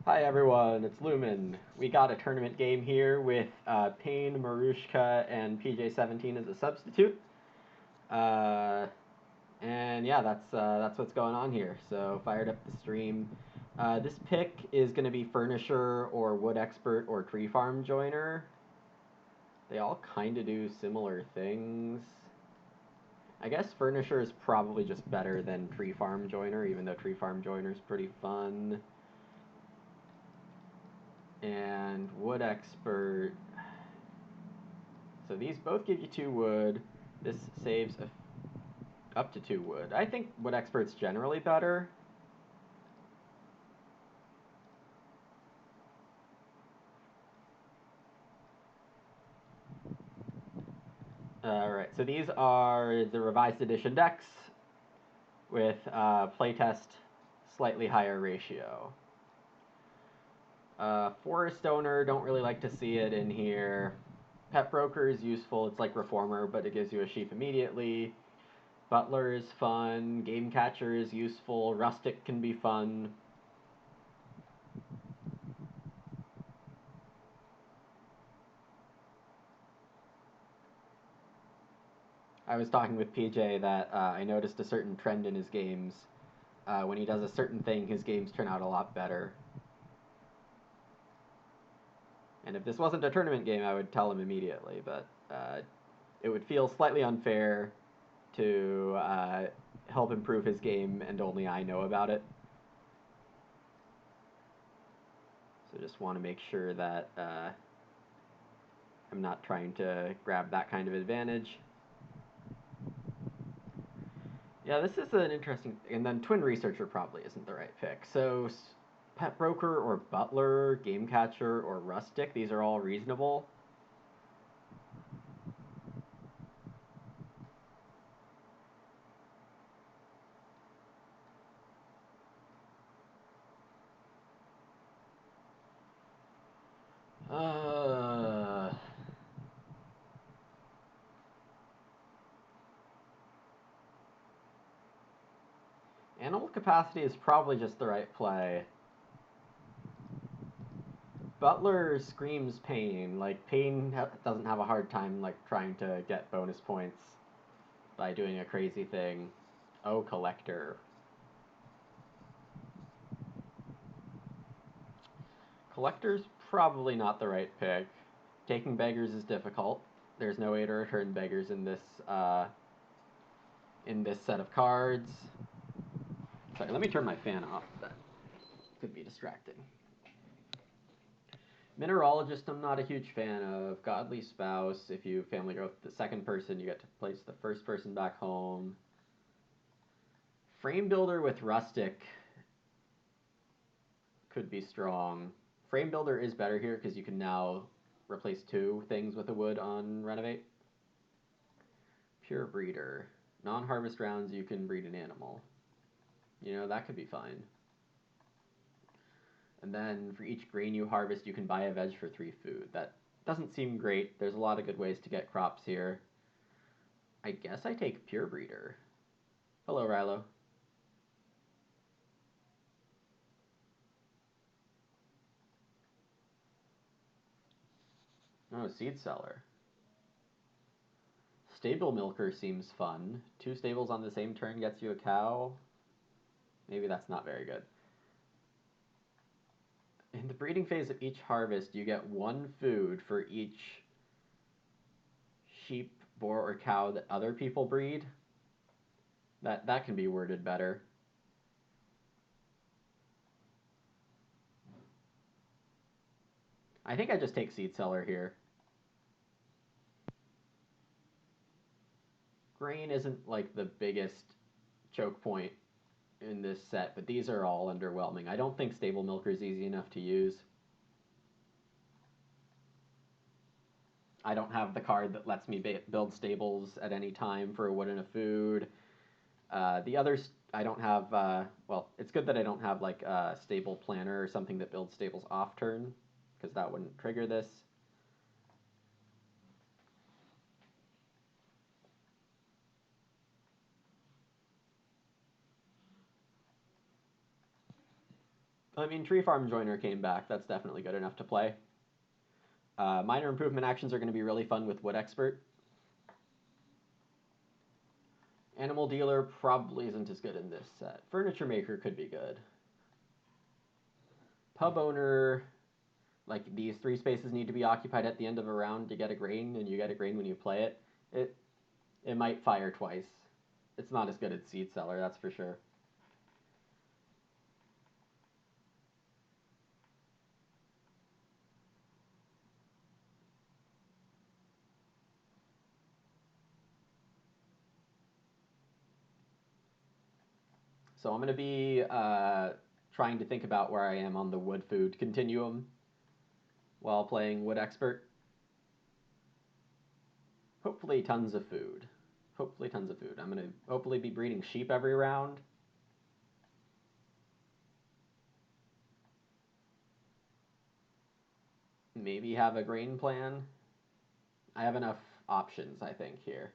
Hi everyone, it's Lumen. We got a tournament game here with Payne, MaruskaK, and PJ17 as a substitute. Uh, and yeah, that's what's going on here. So fired up the stream. This pick is going to be Furnisher or Wood Expert or Tree Farm Joiner. They all kind of do similar things. I guess Furnisher is probably just better than Tree Farm Joiner, even though Tree Farm Joiner is pretty fun. And Wood Expert. So these both give you 2 wood. This saves up to 2 wood. I think Wood Expert's generally better. Alright, so these are the revised edition decks with playtest slightly higher ratio. Forest Owner, don't really like to see it in here. Pet Broker is useful. It's like Reformer, but it gives you a sheep immediately. Butler is fun. Game Catcher is useful. Rustic can be fun. I was talking with PJ that I noticed a certain trend in his games. When he does a certain thing, his games turn out a lot better. And if this wasn't a tournament game, I would tell him immediately, but it would feel slightly unfair to help improve his game and only I know about it. So just want to make sure that I'm not trying to grab that kind of advantage. Yeah, this is an interesting... And then Twin Researcher probably isn't the right pick. So Pet Broker or Butler, Game Catcher or Rustic, these are all reasonable. Animal Capacity is probably just the right play. Butler screams Payne. Like, Payne doesn't have a hard time, like, trying to get bonus points by doing a crazy thing. Oh, Collector. Collector's probably not the right pick. Taking Beggars is difficult. There's no way to return Beggars in this set of cards. Sorry, let me turn my fan off. That could be distracting. Mineralogist, I'm not a huge fan of. Godly Spouse, if you family growth the second person, you get to place the first person back home. Frame Builder with Rustic could be strong. Frame Builder is better here because you can now replace 2 things with a wood on Renovate. Pure Breeder. Non-harvest rounds, you can breed an animal. You know, that could be fine. And then for each grain you harvest, you can buy a veg for 3 food. That doesn't seem great. There's a lot of good ways to get crops here. I guess I take Pure Breeder. Hello, Rilo. Oh, Seed Seller. Stable Milker seems fun. 2 stables on the same turn gets you a cow. Maybe that's not very good. In the breeding phase of each harvest, you get 1 food for each sheep, boar, or cow that other people breed. That can be worded better. I think I just take Seed Seller here. Grain isn't like the biggest choke point in this set, but these are all underwhelming. I don't think Stable Milker is easy enough to use. I don't have the card that lets me build stables at any time for a wood and a food. The others, I don't have, well, it's good that I don't have like a stable planner or something that builds stables off turn, because that wouldn't trigger this. I mean, Tree Farm Joiner came back. That's definitely good enough to play. Minor improvement actions are going to be really fun with Wood Expert. Animal Dealer probably isn't as good in this set. Furniture Maker could be good. Pub Owner, like these 3 spaces need to be occupied at the end of a round to get a grain, and you get a grain when you play it. It might fire twice. It's not as good as Seed Seller, that's for sure. So I'm going to be trying to think about where I am on the wood food continuum while playing Wood Expert. Hopefully tons of food. Hopefully tons of food. I'm going to hopefully be breeding sheep every round. Maybe have a grain plan. I have enough options, I think, here.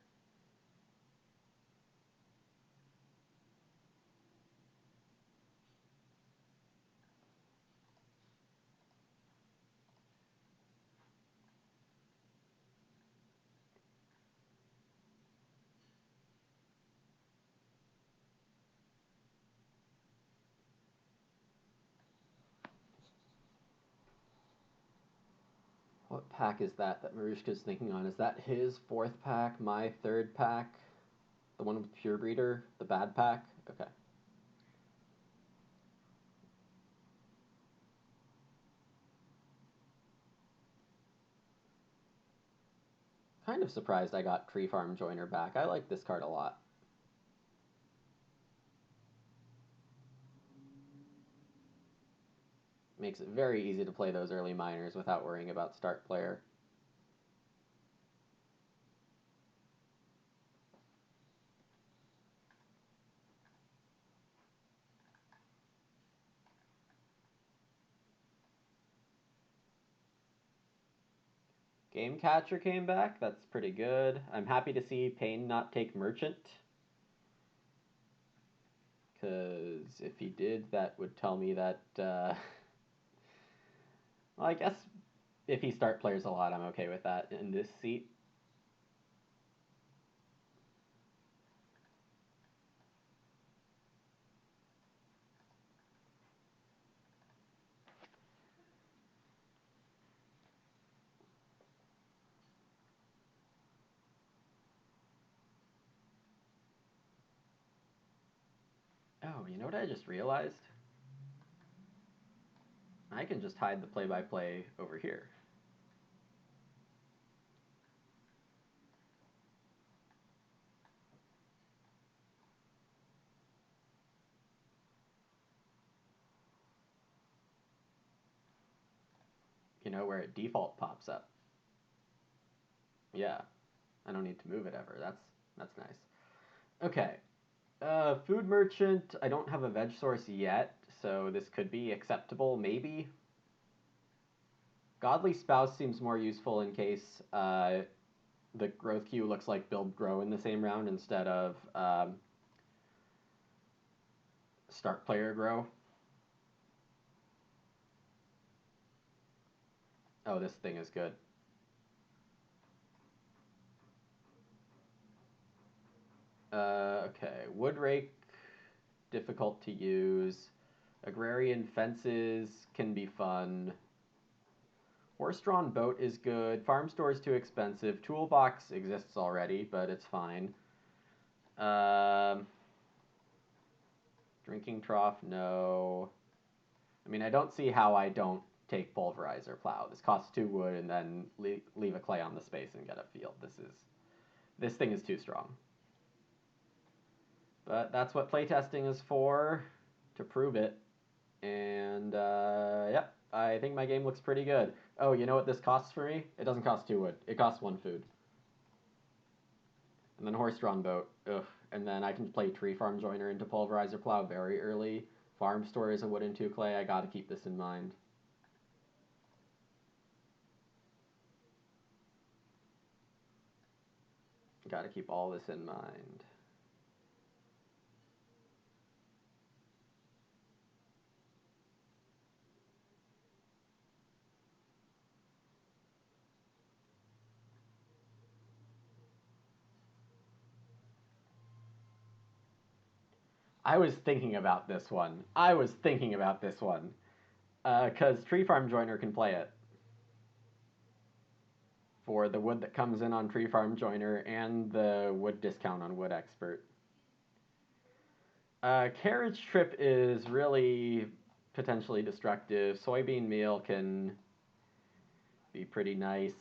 What pack is that MaruskaK's thinking on? Is that his 4th pack, my 3rd pack? The one with Pure Breeder? The bad pack? Okay. Kind of surprised I got Tree Farm Joiner back. I like this card a lot. Makes it very easy to play those early miners without worrying about start player. Game Catcher came back. That's pretty good. I'm happy to see Payne not take Merchant. Because if he did, that would tell me that... well, I guess if he start players a lot, I'm okay with that in this seat. Oh, you know what I just realized? I can just hide the play-by-play over here. You know, where it default pops up. Yeah, I don't need to move it ever. That's nice. Okay, food merchant. I don't have a veg source yet, so this could be acceptable, maybe. Godly Spouse seems more useful in case the growth queue looks like build grow in the same round instead of start player grow. Oh, this thing is good. Okay, wood rake, difficult to use. Agrarian fences can be fun. Horse-drawn boat is good. Farm store is too expensive. Toolbox exists already, but it's fine. Drinking trough, no. I mean, I don't see how I don't take pulverizer plow. This costs 2 wood and then leave a clay on the space and get a field. This thing is too strong. But that's what playtesting is for, to prove it. And yep, I think my game looks pretty good. Oh, you know what this costs for me? It doesn't cost 2 wood. It costs 1 food. And then horse-drawn boat. Ugh. And then I can play Tree Farm Joiner into Pulverizer Plow very early. Farm Store is a wood and 2 clay. I gotta keep this in mind. Gotta keep all this in mind. I was thinking about this one. I was thinking about this one. Because Tree Farm Joiner can play it for the wood that comes in on Tree Farm Joiner and the wood discount on Wood Expert. Carriage Trip is really potentially destructive. Soybean meal can be pretty nice.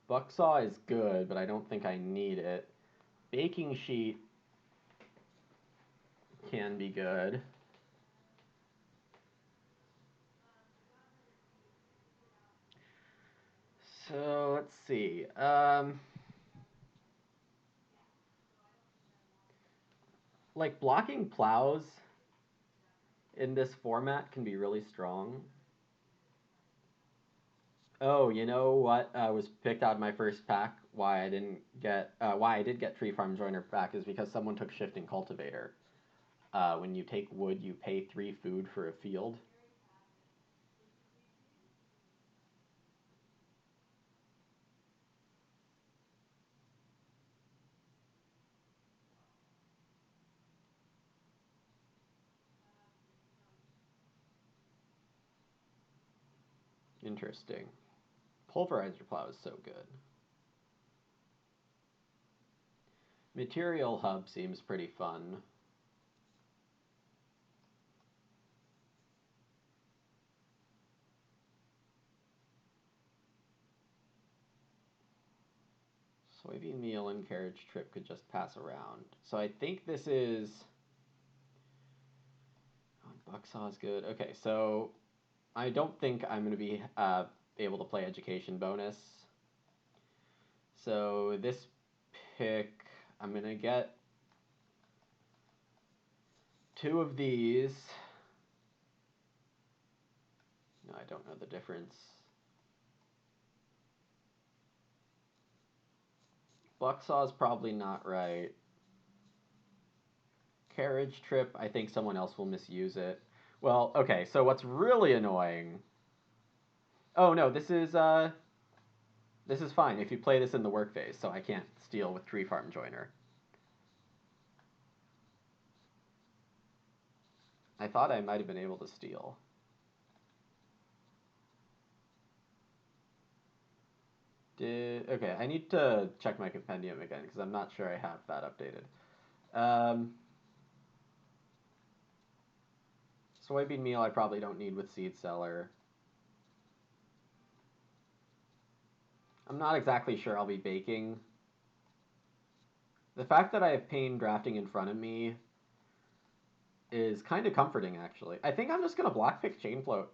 Bucksaw is good, but I don't think I need it. Baking sheet can be good. So let's see. Like blocking plows in this format can be really strong. Oh, you know what was picked out of my first pack? Why I did get Tree Farm Joiner pack is because someone took Shifting Cultivator. When you take wood, you pay 3 food for a field. Interesting. Pulverizer plow is so good. Material hub seems pretty fun. Soybean meal and carriage trip could just pass around. So I think this is. Oh, Bucksaw is good. Okay, so I don't think I'm going to be able to play education bonus. So this pick, I'm going to get 2 of these. No, I don't know the difference. Bucksaw is probably not right. Carriage trip, I think someone else will misuse it. Well, okay, so what's really annoying... Oh, no, this is fine if you play this in the work phase, so I can't steal with Tree Farm Joiner. I thought I might have been able to steal. Okay, I need to check my compendium again, because I'm not sure I have that updated. Soybean meal I probably don't need with Seed Seller. I'm not exactly sure I'll be baking. The fact that I have Pain drafting in front of me is kind of comforting, actually. I think I'm just going to block pick Chain Float.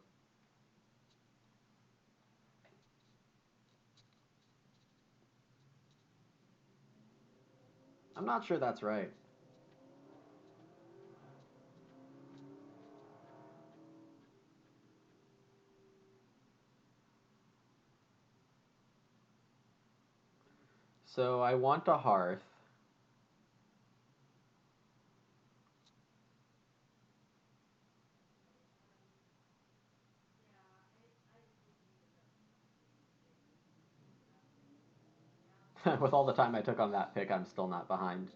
I'm not sure that's right. So I want a hearth. With all the time I took on that pick, I'm still not behind.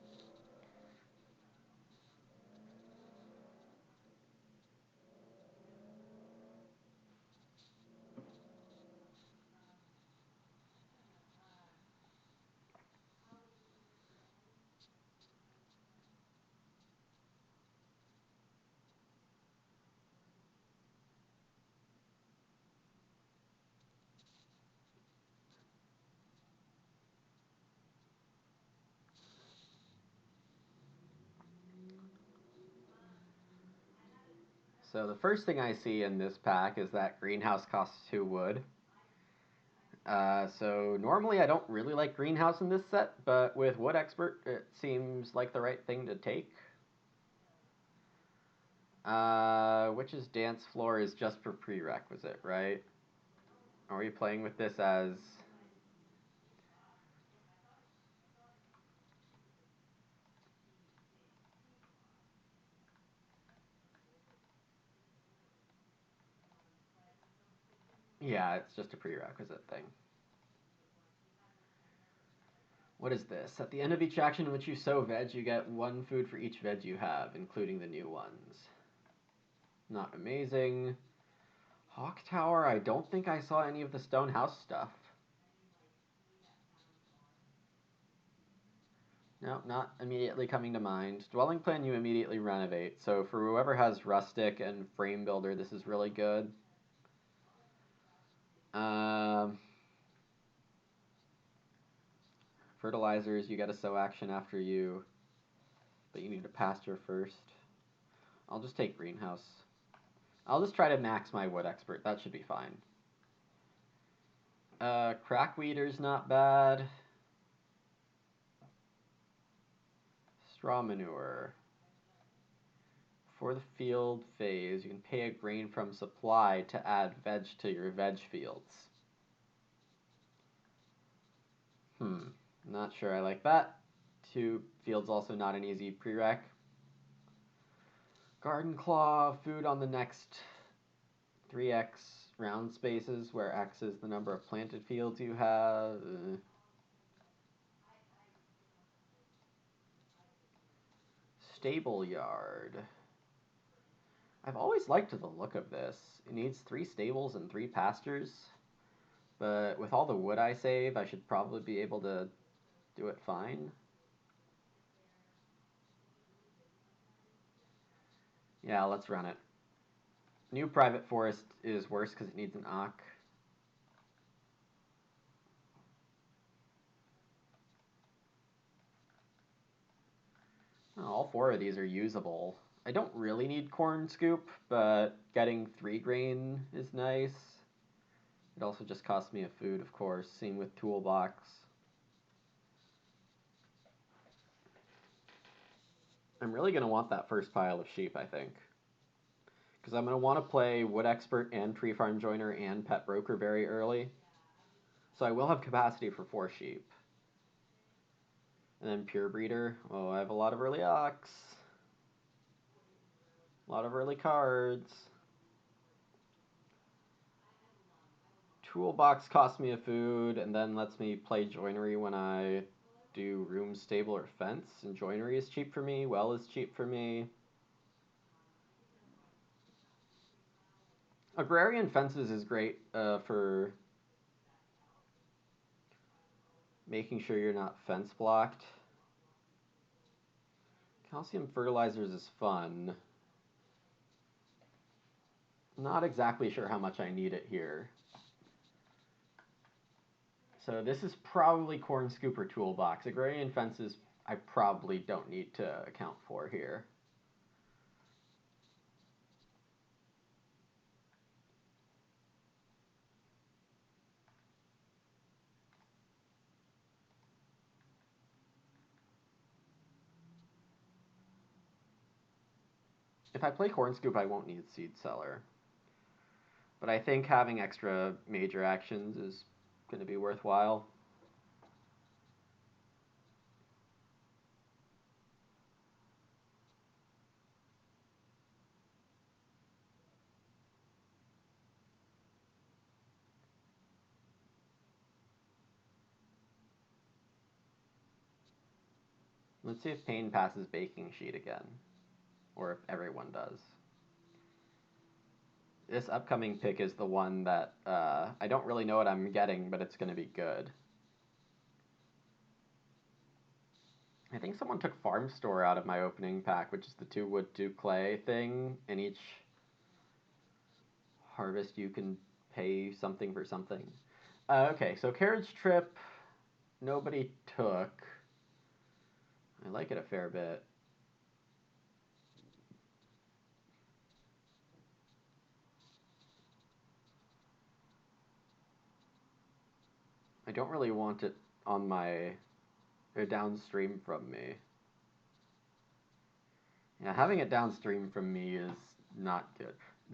So the first thing I see in this pack is that greenhouse costs 2 wood. So normally I don't really like greenhouse in this set, but with Wood Expert it seems like the right thing to take. Witch's Dance Floor is just for prerequisite, right? Are we playing with this as... Yeah, it's just a prerequisite thing. What is this? At the end of each action in which you sow veg, you get one food for each veg you have, including the new ones. Not amazing. Hawk Tower, I don't think I saw any of the stone house stuff. No, not immediately coming to mind. Dwelling plan you immediately renovate, so for whoever has rustic and frame builder, this is really good. Fertilizers, you get a sow action after you, but you need a pasture first. I'll just take greenhouse. I'll just try to max my wood expert. That should be fine. Crack weeder's not bad. Straw manure. For the field phase, you can pay a grain from supply to add veg to your veg fields. Not sure I like that. 2 fields also not an easy prereq. Garden claw, food on the next 3x round spaces, where x is the number of planted fields you have. Stable yard. I've always liked the look of this. It needs 3 stables and 3 pastures, but with all the wood I save, I should probably be able to do it fine. Yeah, let's run it. New private forest is worse because it needs an ock. All 4 of these are usable. I don't really need corn scoop, but getting 3 grain is nice. It also just costs me a food, of course, same with toolbox. I'm really going to want that first pile of sheep, I think. Because I'm going to want to play Wood Expert and Tree Farm Joiner and Pet Broker very early. So I will have capacity for 4 sheep. And then Pure Breeder. Oh, I have a lot of early ox. A lot of early cards. Toolbox costs me a food and then lets me play joinery when I do room, stable, or fence. And joinery is cheap for me. Well is cheap for me. Agrarian fences is great for making sure you're not fence blocked. Calcium fertilizers is fun. Not exactly sure how much I need it here. So this is probably corn scooper toolbox. Agrarian fences I probably don't need to account for here. If I play corn scoop, I won't need seed cellar. But I think having extra major actions is going to be worthwhile. Let's see if Payne passes baking sheet again, or if everyone does. This upcoming pick is the one that I don't really know what I'm getting, but it's going to be good. I think someone took Farm Store out of my opening pack, which is the 2 wood, 2 clay thing. In each harvest, you can pay something for something. Okay, so Carriage Trip, nobody took. I like it a fair bit. I don't really want it on my, or downstream from me. Yeah, having it downstream from me is not good.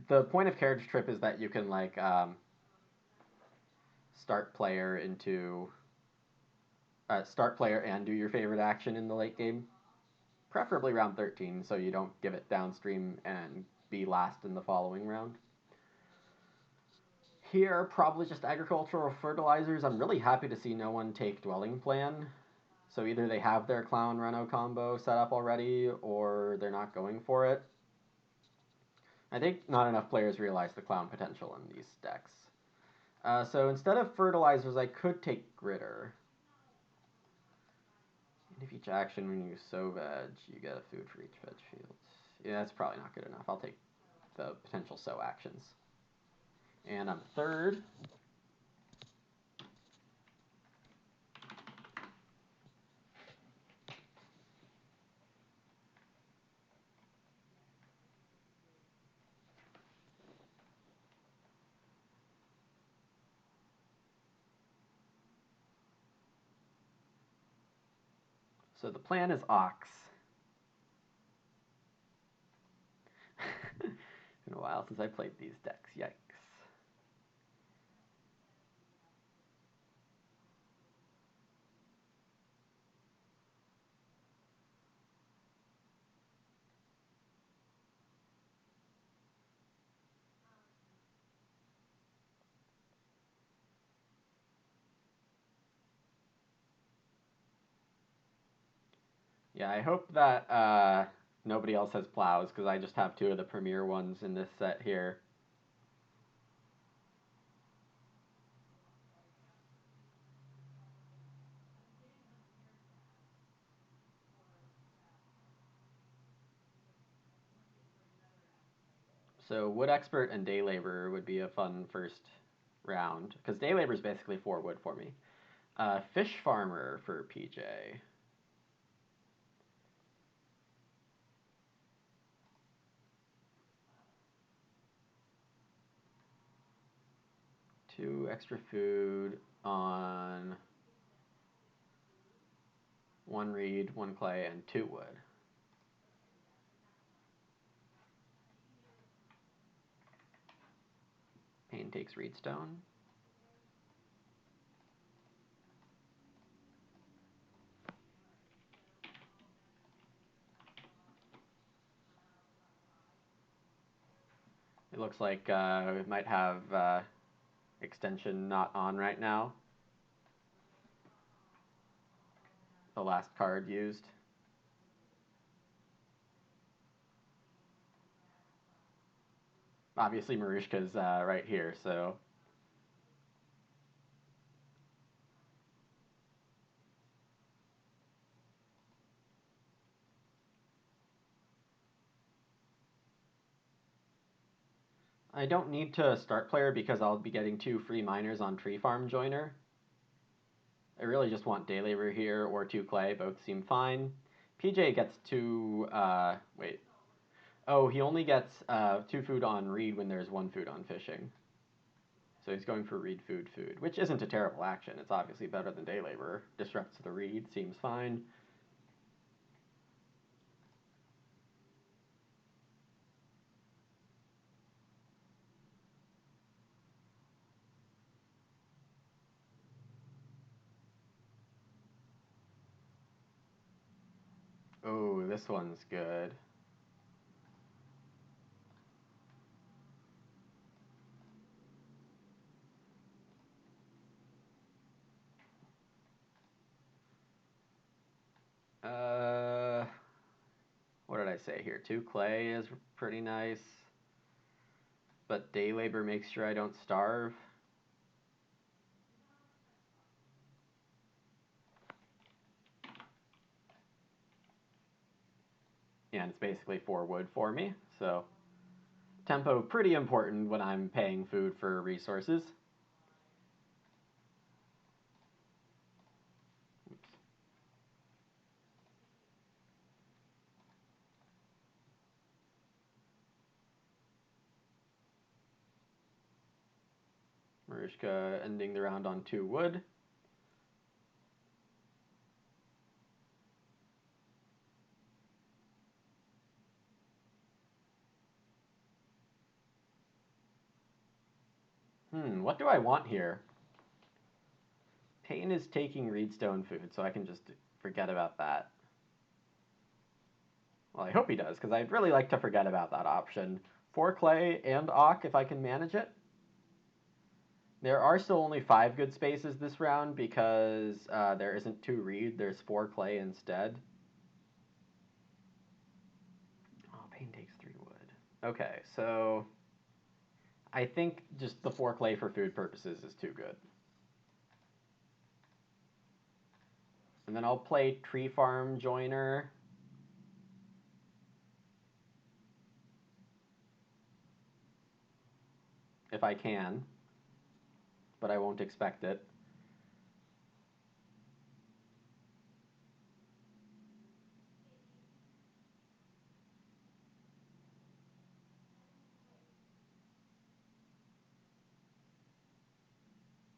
The point of Carriage Trip is that you can like start player into start player and do your favorite action in the late game, preferably round 13, so you don't give it downstream and be last in the following round. Here, probably just agricultural fertilizers. I'm really happy to see no one take Dwelling Plan. So either they have their Clown Reno combo set up already, or they're not going for it. I think not enough players realize the Clown potential in these decks. So instead of fertilizers, I could take Gritter. And if each action when you sow veg, you get a food for each veg field. Yeah, that's probably not good enough. I'll take the potential sow actions. And I'm third. So the plan is Ox. It's been a while since I played these decks. Yikes. Yeah, I hope that nobody else has plows, because I just have two of the premier ones in this set here. So Wood Expert and Day Labor would be a fun first round, because Day Labor is basically 4 wood for me. Fish Farmer for PJ. Two extra food on 1 reed, 1 clay, and 2 wood. Pain takes Reedstone. It looks like we might have extension not on right now. The last card used. Obviously, MaruskaK's right here, so. I don't need to start player because I'll be getting 2 free miners on Tree Farm Joiner. I really just want Day Labor here or 2 clay, both seem fine. PJ gets 2, wait. Oh, he only gets 2 food on Reed when there's 1 food on fishing. So he's going for Reed food, which isn't a terrible action. It's obviously better than Day Labor. Disrupts the Reed, seems fine. Oh, this one's good. What did I say here? 2 clay is pretty nice. But Day Labor makes sure I don't starve. And it's basically 4 wood for me, so tempo pretty important when I'm paying food for resources. Oops. MaruskaK ending the round on 2 wood. What do I want here? Pain is taking Reedstone food, so I can just forget about that. Well, I hope he does, because I'd really like to forget about that option. 4 clay and Ock if I can manage it. There are still only 5 good spaces this round because there isn't 2 reed. There's 4 clay instead. Oh, Pain takes 3 wood. Okay, so I think just the 4 clay for food purposes is too good. And then I'll play Tree Farm Joiner. If I can, but I won't expect it.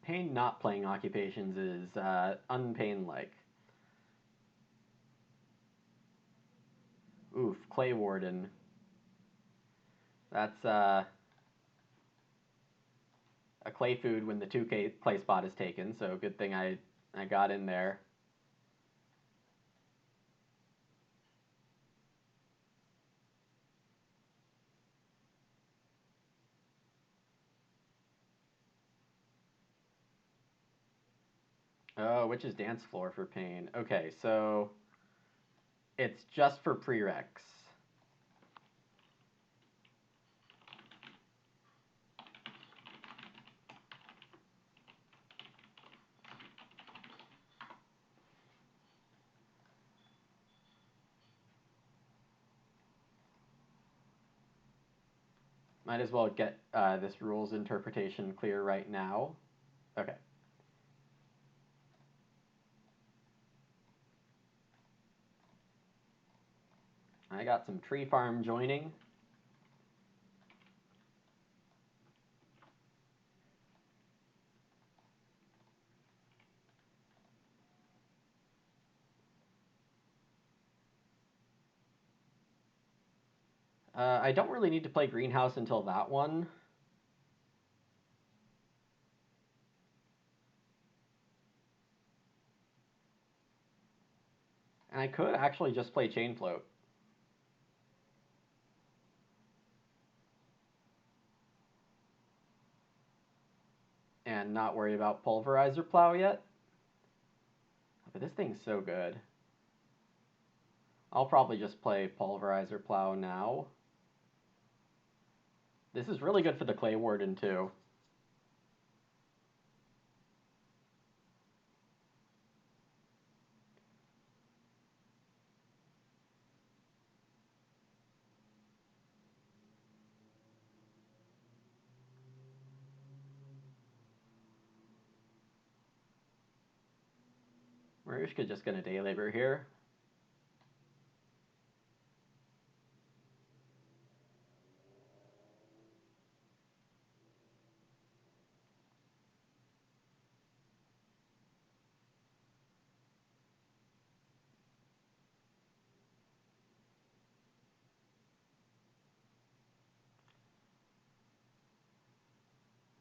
Pain not playing occupations is unpain-like. Oof, Clay Warden. That's a clay food when the 2 clay spot is taken, so good thing I got in there. Oh, which is dance floor for Pain. Okay, so it's just for prereqs. Might as well get this rules interpretation clear right now. Okay. I got some tree farm joining. I don't really need to play greenhouse until that one. And I could actually just play chain float. And not worry about pulverizer plow yet. But this thing's so good. I'll probably just play pulverizer plow now. This is really good for the clay warden too. MaruskaK just gonna day labor here.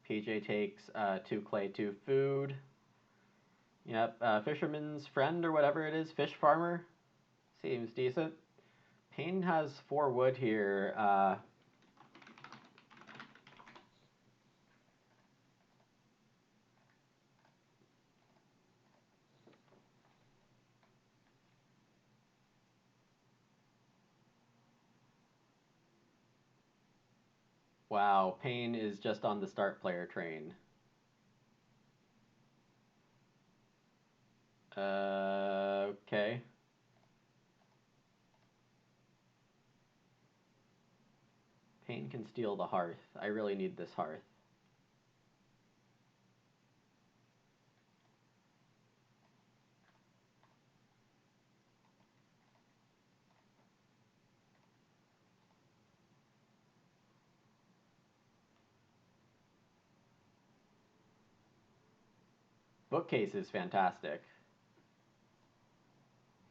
PJ takes 2 clay, 2 food. Yep, fisherman's friend or whatever it is, fish farmer. Seems decent. Pain has 4 wood here. Wow, Pain is just on the start player train. Okay. Pain can steal the hearth. I really need this hearth. Bookcase is fantastic.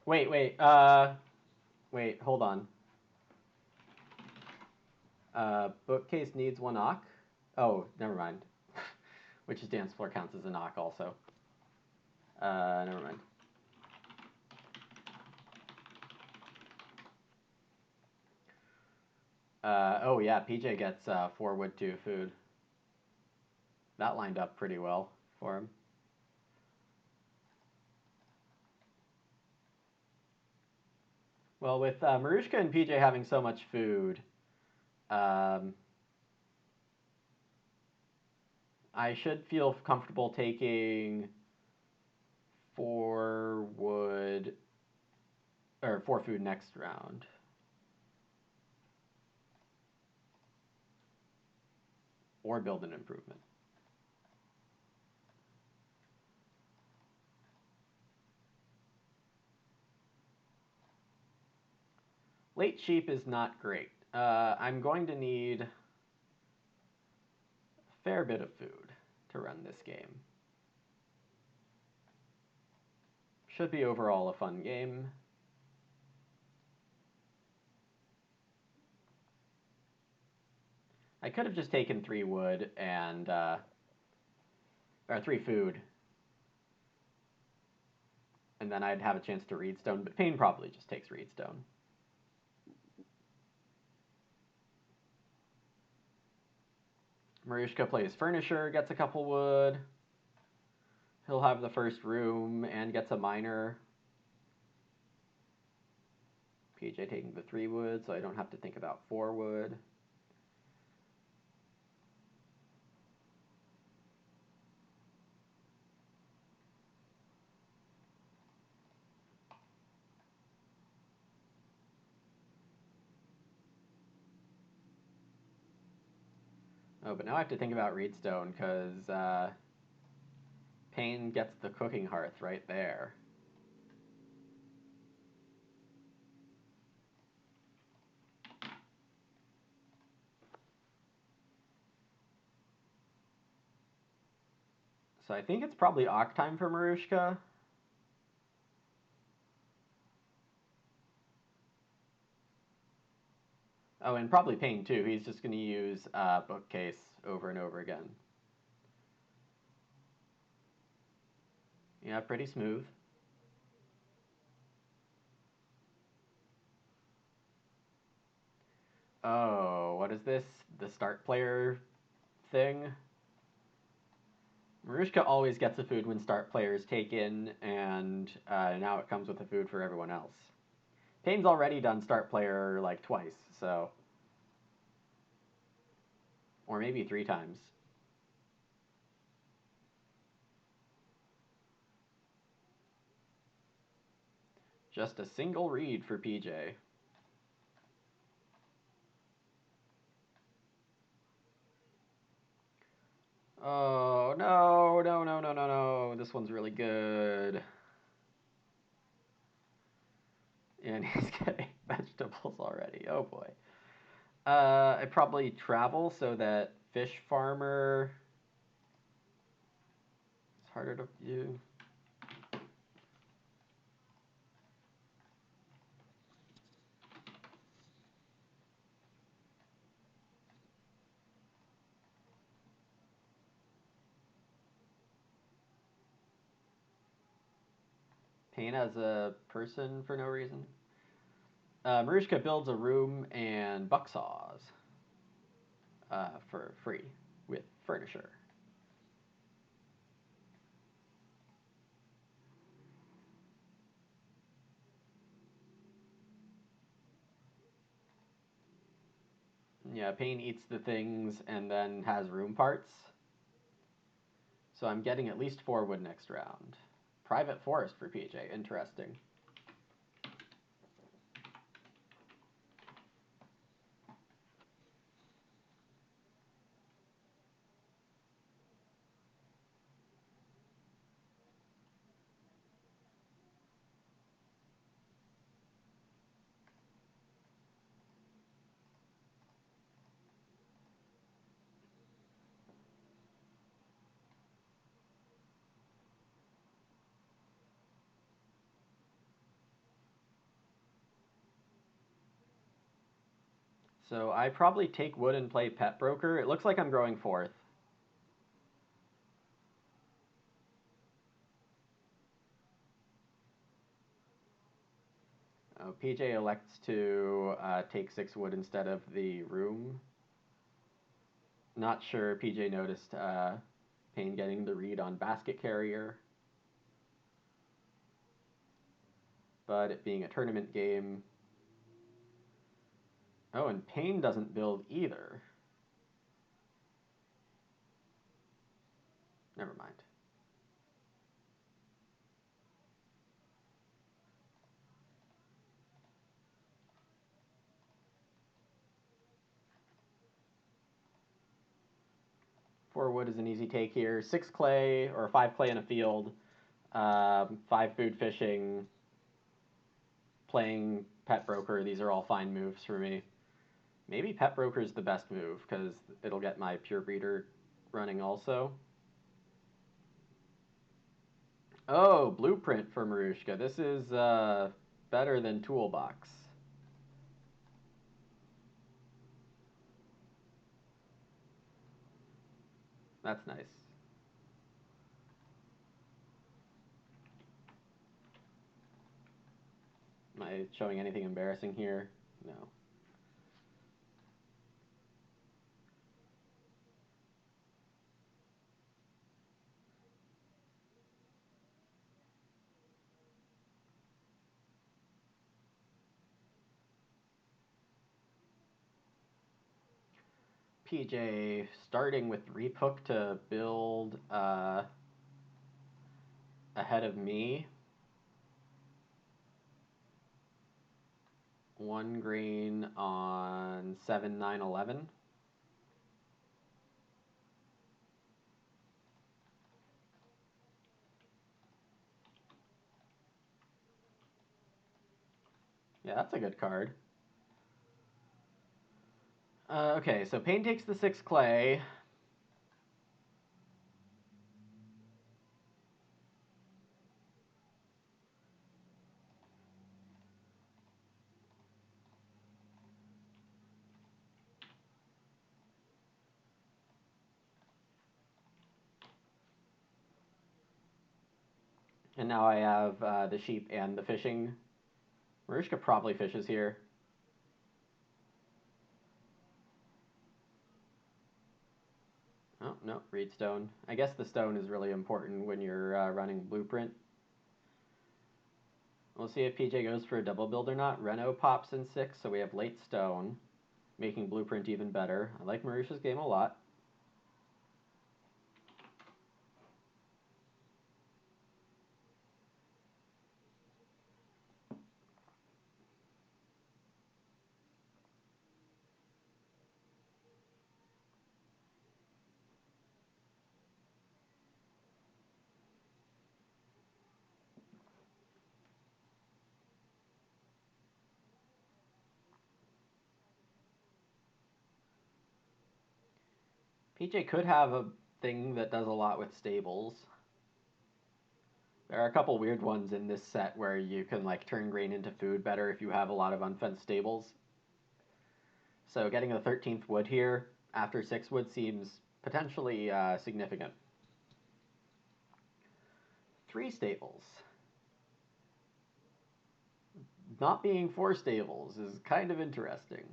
Wait, hold on. Bookcase needs 1 knock. Oh, never mind. Which is dance floor counts as a knock also. Never mind. Oh yeah, PJ gets 4 wood 2 food. that lined up pretty well for him. Well, with Maruska and PJ having so much food, um, I should feel comfortable taking 4 wood or 4 food next round. Or build an improvement. Late sheep is not great. I'm going to need a fair bit of food to run this game. Should be overall a fun game. I could have just taken 3 wood and or 3 food, and then I'd have a chance to reedstone. But Payne probably just takes reedstone. Maruska plays furnisher, gets a couple wood. He'll have the first room and gets a miner. PJ taking the 3 wood, so I don't have to think about 4 wood. Oh, but now I have to think about reedstone because Payne gets the cooking hearth right there. So I think it's probably Ock time for Maruska. Oh, and probably Payne too. He's just going to use bookcase over and over again. Yeah, pretty smooth. Oh, what is this? The start player thing? Maruska always gets the food when start players take in, and now it comes with the food for everyone else. Payne's already done start player like twice, so. Or maybe 3 times. Just a single reed for PJ. Oh, no, no, no, no, no, no. This one's really good. And he's getting vegetables already. Oh, boy. I probably travel so that fish farmer... It's harder to do. Payne as a person for no reason. Maruska builds a room and bucksaws for free with furniture. Yeah, Payne eats the things and then has room parts. So I'm getting at least 4 wood next round. Private forest for PJ, interesting. So I probably take wood and play pet broker. It looks like I'm growing 4th. Oh, PJ elects to take 6 wood instead of the room. Not sure PJ noticed Payne getting the read on basket carrier. But it being a tournament game. Oh, and Payne doesn't build either. Never mind. Four wood is an easy take here. 6 clay, or 5 clay in a field. 5 food fishing. Playing Pet Broker. These are all fine moves for me. Maybe Pet Broker is the best move, because it'll get my Pure Breeder running also. Oh, Blueprint for MaruskaK. This is better than Toolbox. That's nice. Am I showing anything embarrassing here? No. PJ starting with Reaphook to build ahead of me. 1 grain on 7, 9, 11. Yeah, that's a good card. Okay, so Payne takes the 6 clay. And now I have the sheep and the fishing. MaruskaK probably fishes here. Oh, no, reed stone. I guess the stone is really important when you're running Blueprint. We'll see if PJ goes for a double build or not. Reno pops in 6, so we have late stone, making Blueprint even better. I like MaruskaK's game a lot. PJ could have a thing that does a lot with stables. There are a couple weird ones in this set where you can like turn grain into food better if you have a lot of unfenced stables. So getting the 13th wood here after 6 wood seems potentially significant. 3 stables. Not being 4 stables is kind of interesting.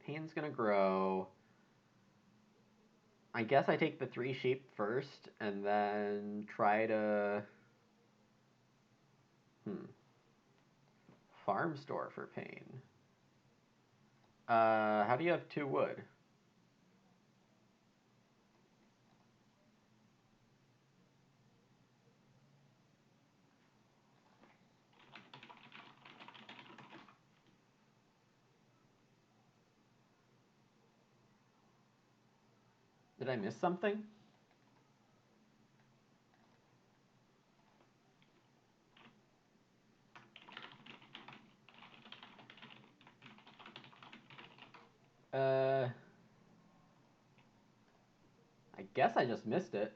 Payne's gonna grow. I guess I take the 3 sheep first and then try to farm store for Payne. How do you have 2 wood? Did I miss something? I guess I just missed it.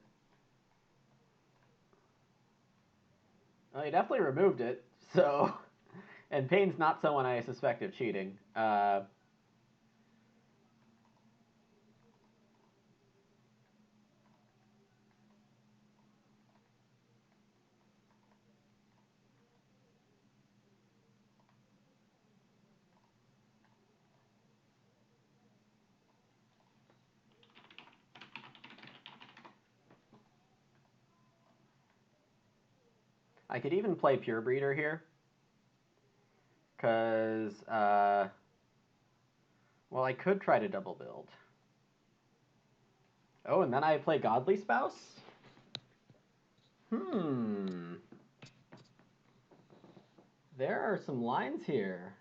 Well, he definitely removed it, so... And Payne's not someone I suspect of cheating. I could even play Pure Breeder here, because, well, I could try to double build. Oh, and then I play Godly Spouse? There are some lines here.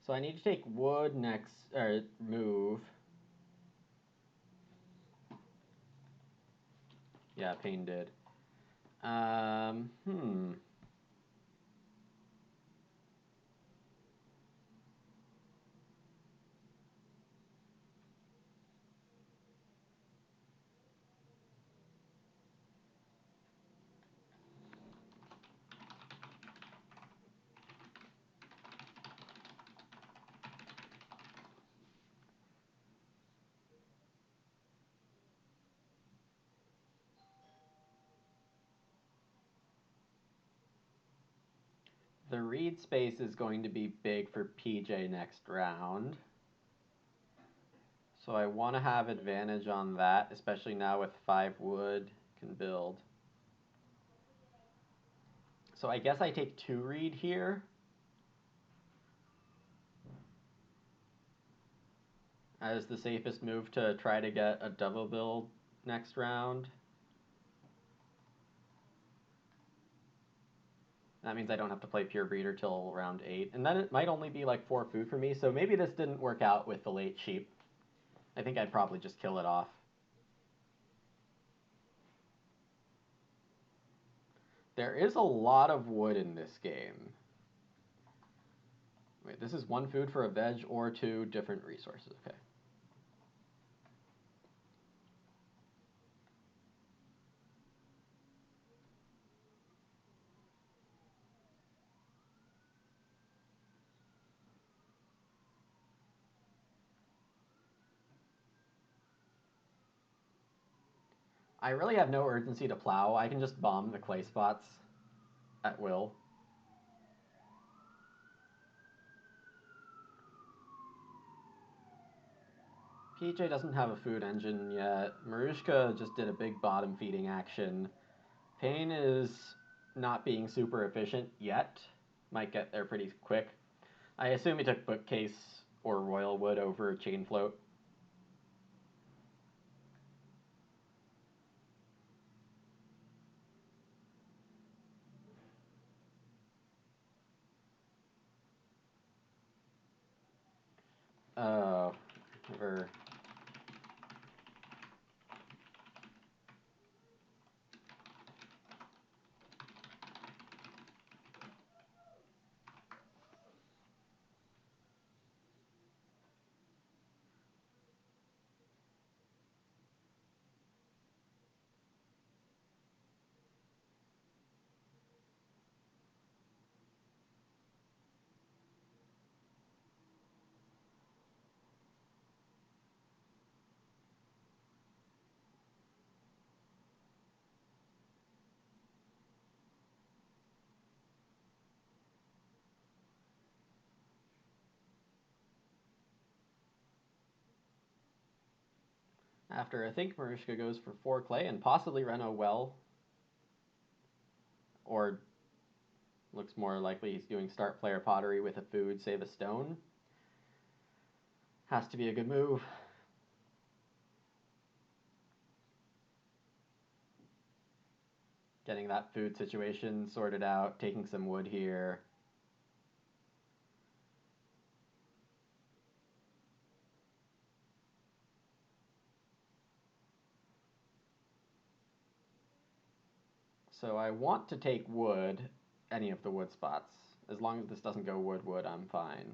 So I need to take wood next, or move. Yeah, Pain did. The read space is going to be big for PJ next round. So I want to have advantage on that, especially now with 5 wood, can build. So I guess I take 2 read here. As the safest move to try to get a double build next round. That means I don't have to play Pure Breeder till round 8. And then it might only be like 4 food for me, so maybe this didn't work out with the late sheep. I think I'd probably just kill it off. There is a lot of wood in this game. Wait, this is 1 food for a veg or 2 different resources. Okay. I really have no urgency to plow. I can just bomb the clay spots at will. PJ doesn't have a food engine yet. MaruskaK just did a big bottom feeding action. Pain is not being super efficient yet. Might get there pretty quick. I assume he took bookcase or royal wood over chain float. Never. After I think MaruskaK goes for 4 clay and possibly Reno well. Or looks more likely he's doing start player pottery with a food, save a stone. Has to be a good move. Getting that food situation sorted out, taking some wood here. So I want to take wood, any of the wood spots. As long as this doesn't go wood-wood, I'm fine.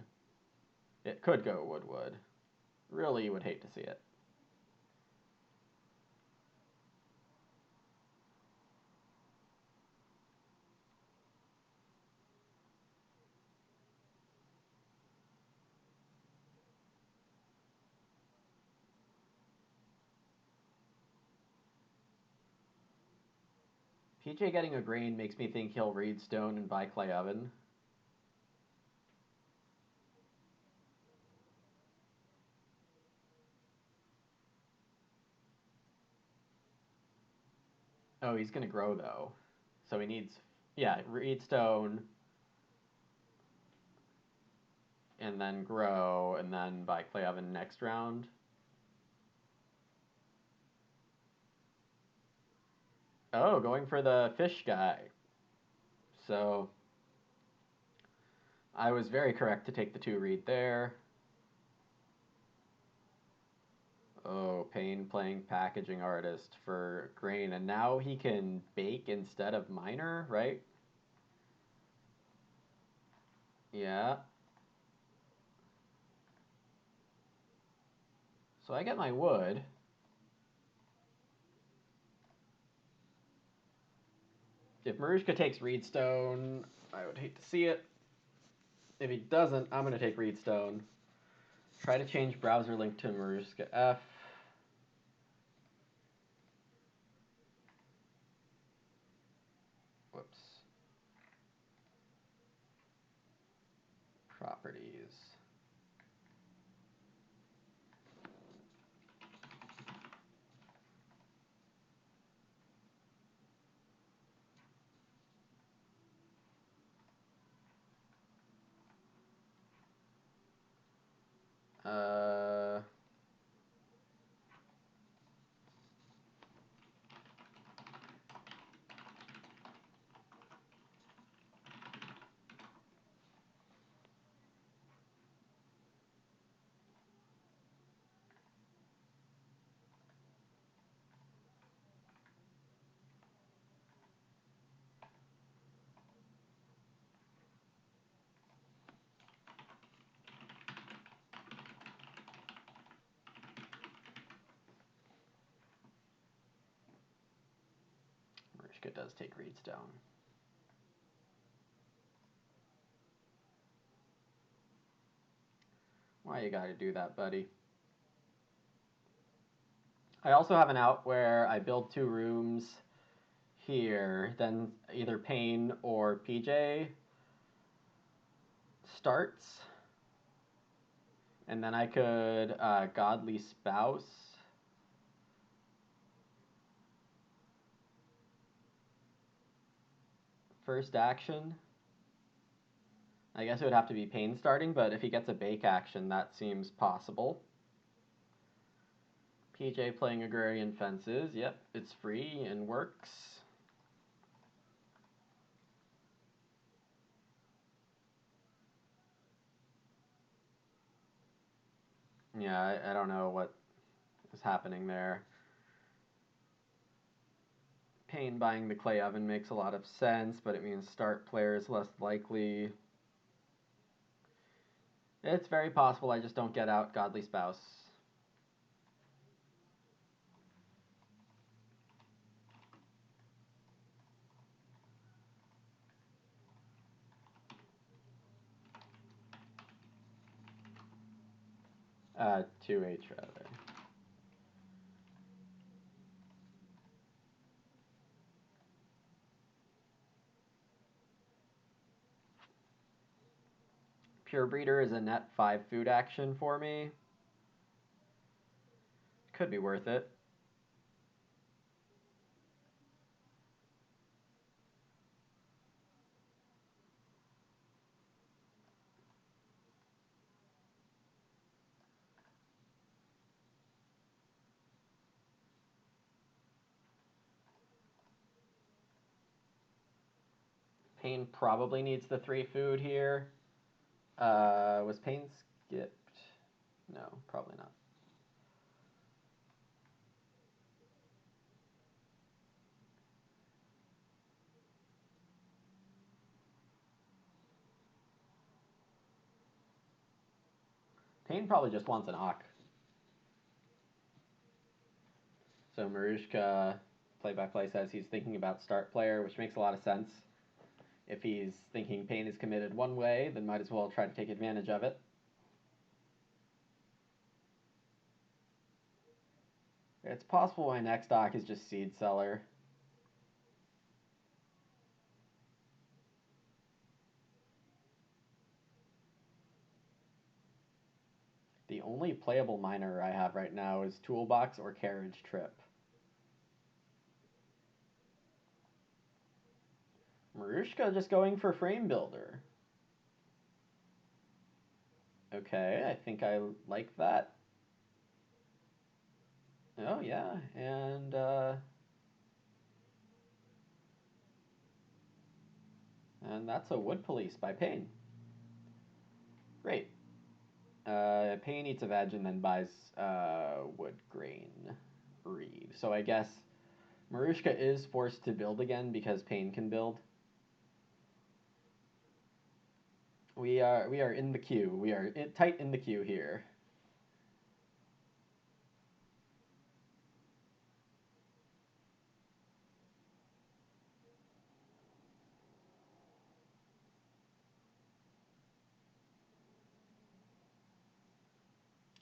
It could go wood-wood. Really would hate to see it. PJ getting a grain makes me think he'll read stone and buy clay oven. Oh, he's gonna grow though. So he needs, yeah, Reedstone, and then grow, and then buy Clay Oven next round. Oh, going for the fish guy. So I was very correct to take the 2 reed there. Oh, Payne playing packaging artist for grain, and now he can bake instead of miner, right? Yeah. So I get my wood. If MaruskaK takes Reedstone, I would hate to see it. If he doesn't, I'm going to take Reedstone. Try to change browser link to MaruskaF. Whoops. Properties. Uh, MaruskaK does take Reedstone. Why you gotta do that, buddy? I also have an out where I build 2 rooms here, then either Payne or PJ starts, and then I could Godly Spouse. First action. I guess it would have to be Payne starting, but if he gets a bake action, that seems possible. PJ playing Agrarian Fences. Yep, it's free and works. Yeah, I don't know what is happening there. Payne buying the Clay Oven makes a lot of sense, but it means start player is less likely. It's very possible I just don't get out Godly Spouse. Uh, 2H rather. Pure Breeder is a net 5 food action for me. Could be worth it. Payne probably needs the 3 food here. Was Payne skipped? No, probably not. Payne probably just wants an Ock. So MaruskaK, play-by-play, says he's thinking about start player, which makes a lot of sense. If he's thinking Payne is committed one way, then might as well try to take advantage of it. It's possible my next Ock is just Seed Seller. The only playable miner I have right now is Toolbox or Carriage Trip. Maruska just going for frame builder. Okay, I think I like that. Oh yeah, and that's a wood police by Payne. Great. Payne eats a veg and then buys wood grain reed. So I guess Maruska is forced to build again because Payne can build. We are in the queue. We are tight in the queue here.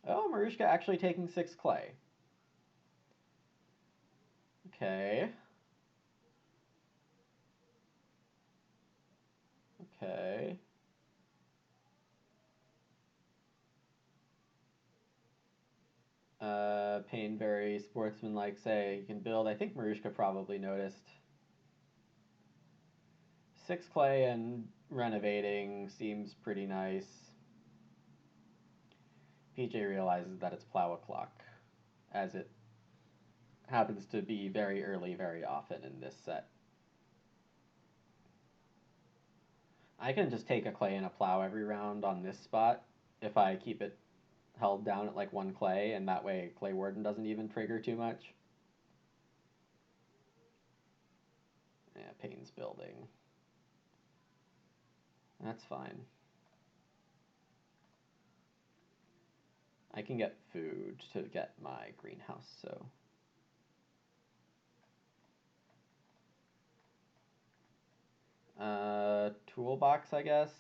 Oh, Maruska actually taking 6 clay. Okay. Okay. Payne very sportsmanlike say you can build. I think Maruska probably noticed. 6 clay and renovating seems pretty nice. PJ realizes that it's plow o'clock, as it happens to be very early very often in this set. I can just take a clay and a plow every round on this spot if I keep it held down at like 1 clay, and that way Clay Warden doesn't even trigger too much. Yeah, Payne's building. That's fine. I can get food to get my greenhouse, so... toolbox, I guess.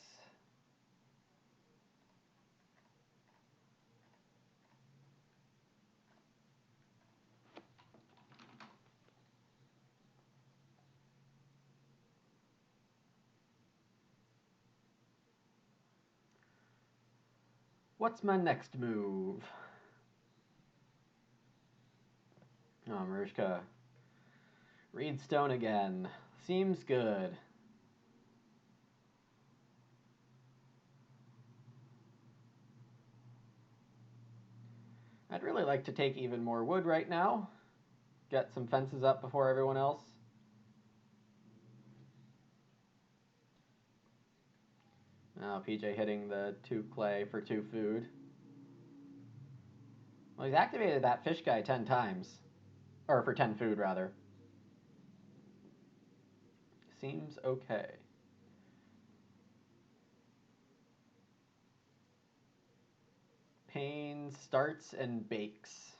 What's my next move? Oh, Maruska. Reedstone again. Seems good. I'd really like to take even more wood right now. Get some fences up before everyone else. Now PJ hitting the 2 clay for 2 food. Well, he's activated that fish guy 10 times. Or for 10 food, rather. Seems okay. Payne starts and bakes.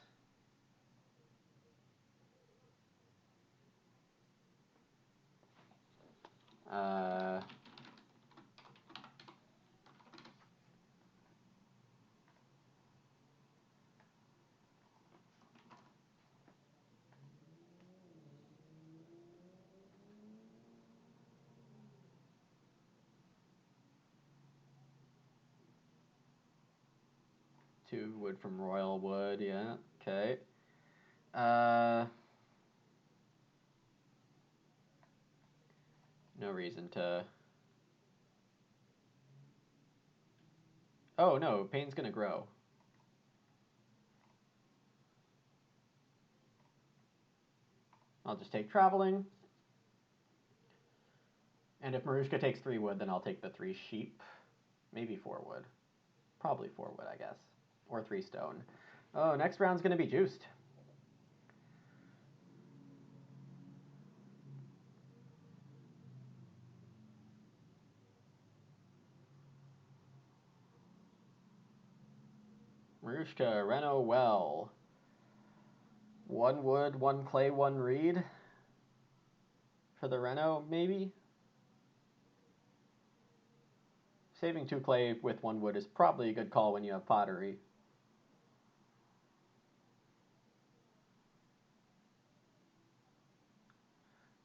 Uh... 2 wood from Royal Wood, yeah, okay. No reason to... Oh, no, Payne's gonna grow. I'll just take traveling. And if Maruska takes 3 wood, then I'll take the 3 sheep. Maybe 4 wood. Probably 4 wood, I guess. Or 3 stone. Oh, next round's gonna be juiced. Maruska, Reno, well. 1 wood, 1 clay, 1 reed. For the Reno, maybe? Saving 2 clay with 1 wood is probably a good call when you have pottery.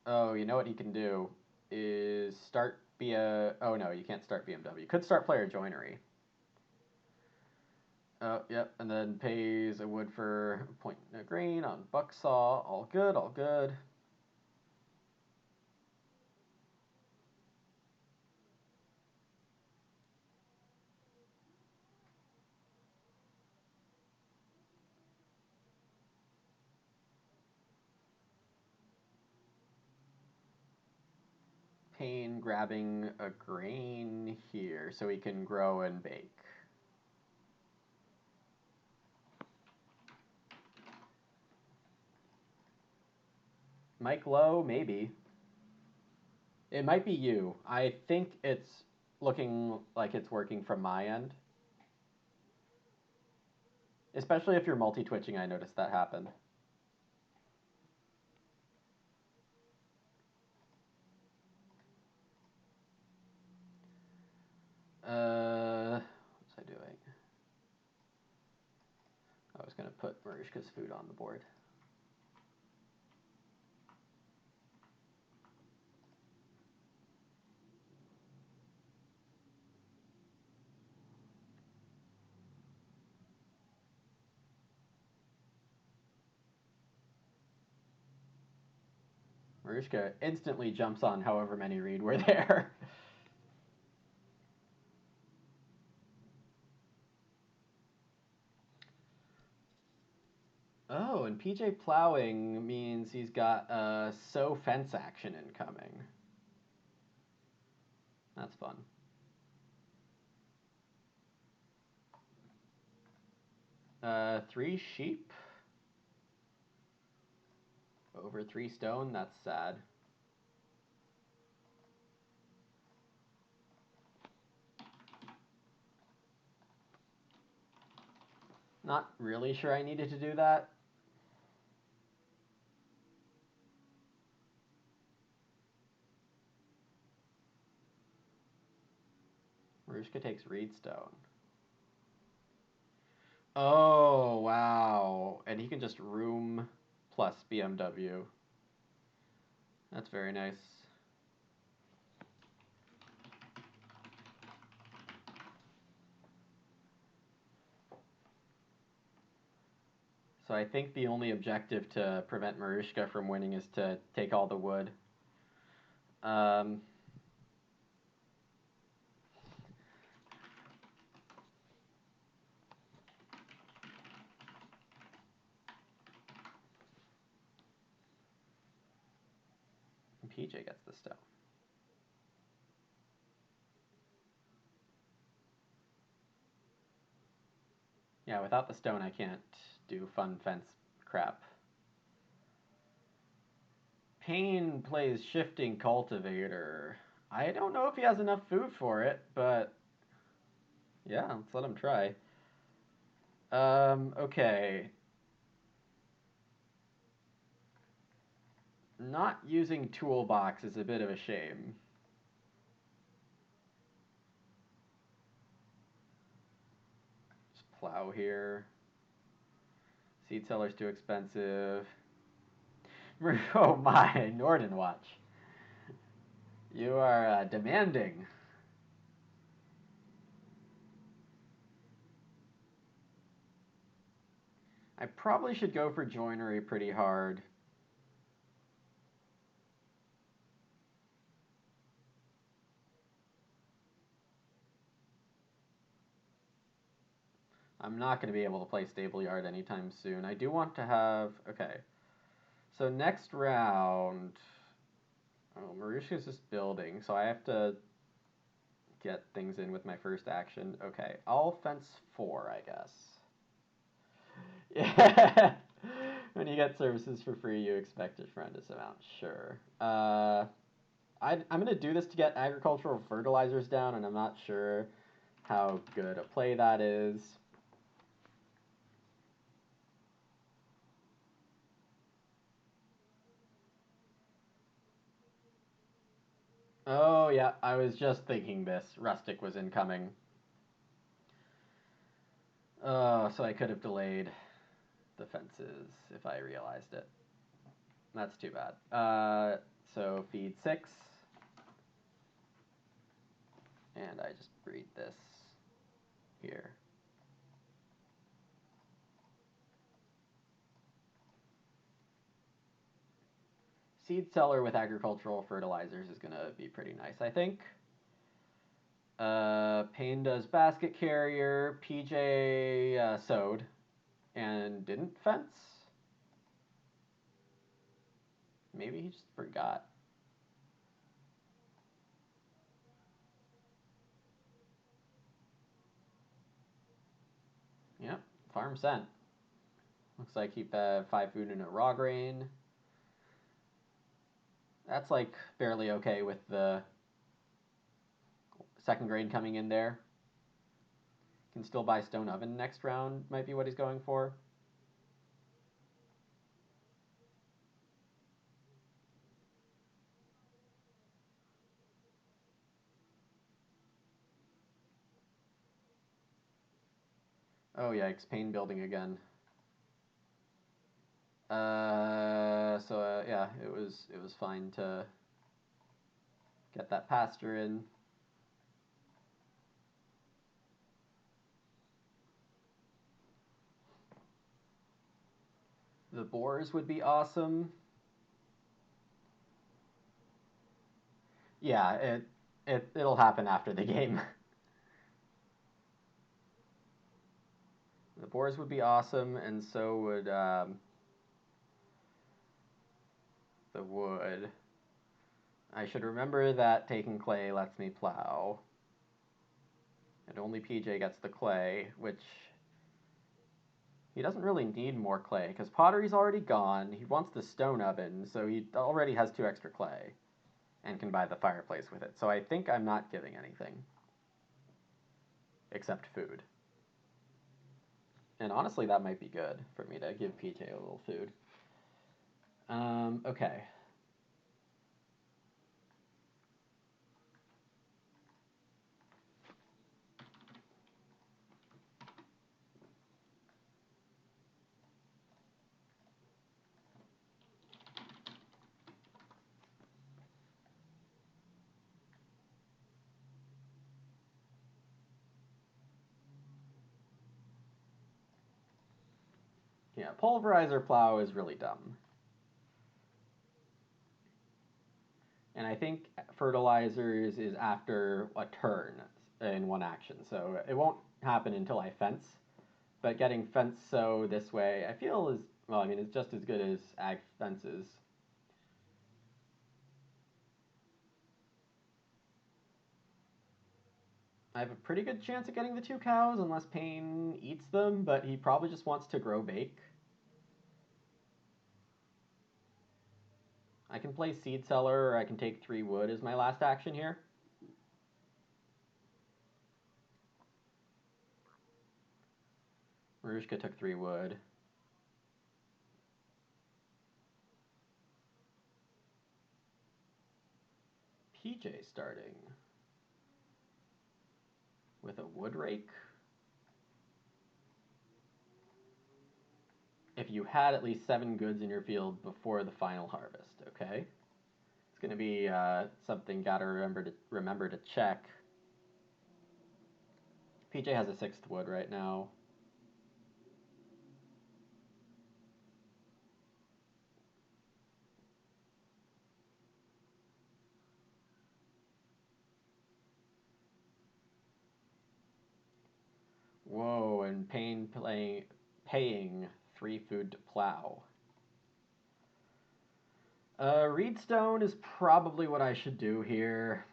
Oh, you know what he can do? Is start Oh no, you can't start BMW. Could start player joinery. Oh, yep, and then pays a wood for a point and a grain on Bucksaw. All good, all good. Payne grabbing a grain here so he can grow and bake. Mike Lowe, maybe. It might be you. I think it's looking like it's working from my end. Especially if you're multi-twitching, I noticed that happen. What's I doing? I was going to put Maruska's food on the board. Maruska instantly jumps on however many reed were there. Oh, and PJ plowing means he's got a sow fence action incoming. That's fun. Three sheep. Over 3 stone, that's sad. Not really sure I needed to do that. Maruska takes reedstone. Oh, wow. And he can just room plus BMW. That's very nice. So I think the only objective to prevent Maruska from winning is to take all the wood. PJ gets the stone. Yeah, without the stone I can't do fun fence crap. Payne plays Shifting Cultivator. I don't know if he has enough food for it, but yeah, let's let him try. Okay. Not using toolbox is a bit of a shame. Just plow here. Seed seller's too expensive. Oh my, Norden watch. You are demanding. I probably should go for joinery pretty hard. I'm not going to be able to play stable yard anytime soon. I do want to have... Okay. So next round... Oh, Maruska's just building, so I have to get things in with my first action. Okay, I'll fence 4, I guess. Yeah. When you get services for free, you expect a tremendous amount. Sure. I'm going to do this to get agricultural fertilizers down, and I'm not sure how good a play that is. Oh, yeah, I was just thinking this. Rustic was incoming. So I could have delayed the fences if I realized it. That's too bad. So feed 6. And I just breed this here. Seed seller with agricultural fertilizers is going to be pretty nice, I think. Payne does basket carrier. PJ sowed and didn't fence. Maybe he just forgot. Farm sent. Looks like he 5 food in a raw grain. That's like barely okay with the second grain coming in there. Can still buy stone oven next round, might be what he's going for. Oh yikes, pain building again. Yeah, it was fine to get that pasture in. The boars would be awesome. Yeah, it'll happen after the game. The boars would be awesome, and so would the wood. I should remember that taking clay lets me plow. And only PJ gets the clay, which he doesn't really need more clay, because pottery's already gone. He wants the stone oven, so he already has 2 extra clay, and can buy the fireplace with it. So I think I'm not giving anything. Except food. And honestly, that might be good for me to give PJ a little food. Okay. Yeah, pulverizer plow is really dumb. And I think fertilizers is after a turn in one action, so it won't happen until I fence. But getting fence sow this way, I feel is, well, I mean, it's just as good as ag fences. I have a pretty good chance of getting the 2 cows unless Payne eats them, but he probably just wants to grow bake. I can play Seed Cellar, or I can take 3 wood as my last action here. MaruskaK took 3 wood. PJ starting with a wood rake. If you had at least 7 goods in your field before the final harvest, okay? It's going to be something gotta remember to check. PJ has a 6th wood right now. Whoa, and Payne paying 3 food to plow. Reedstone is probably what I should do here.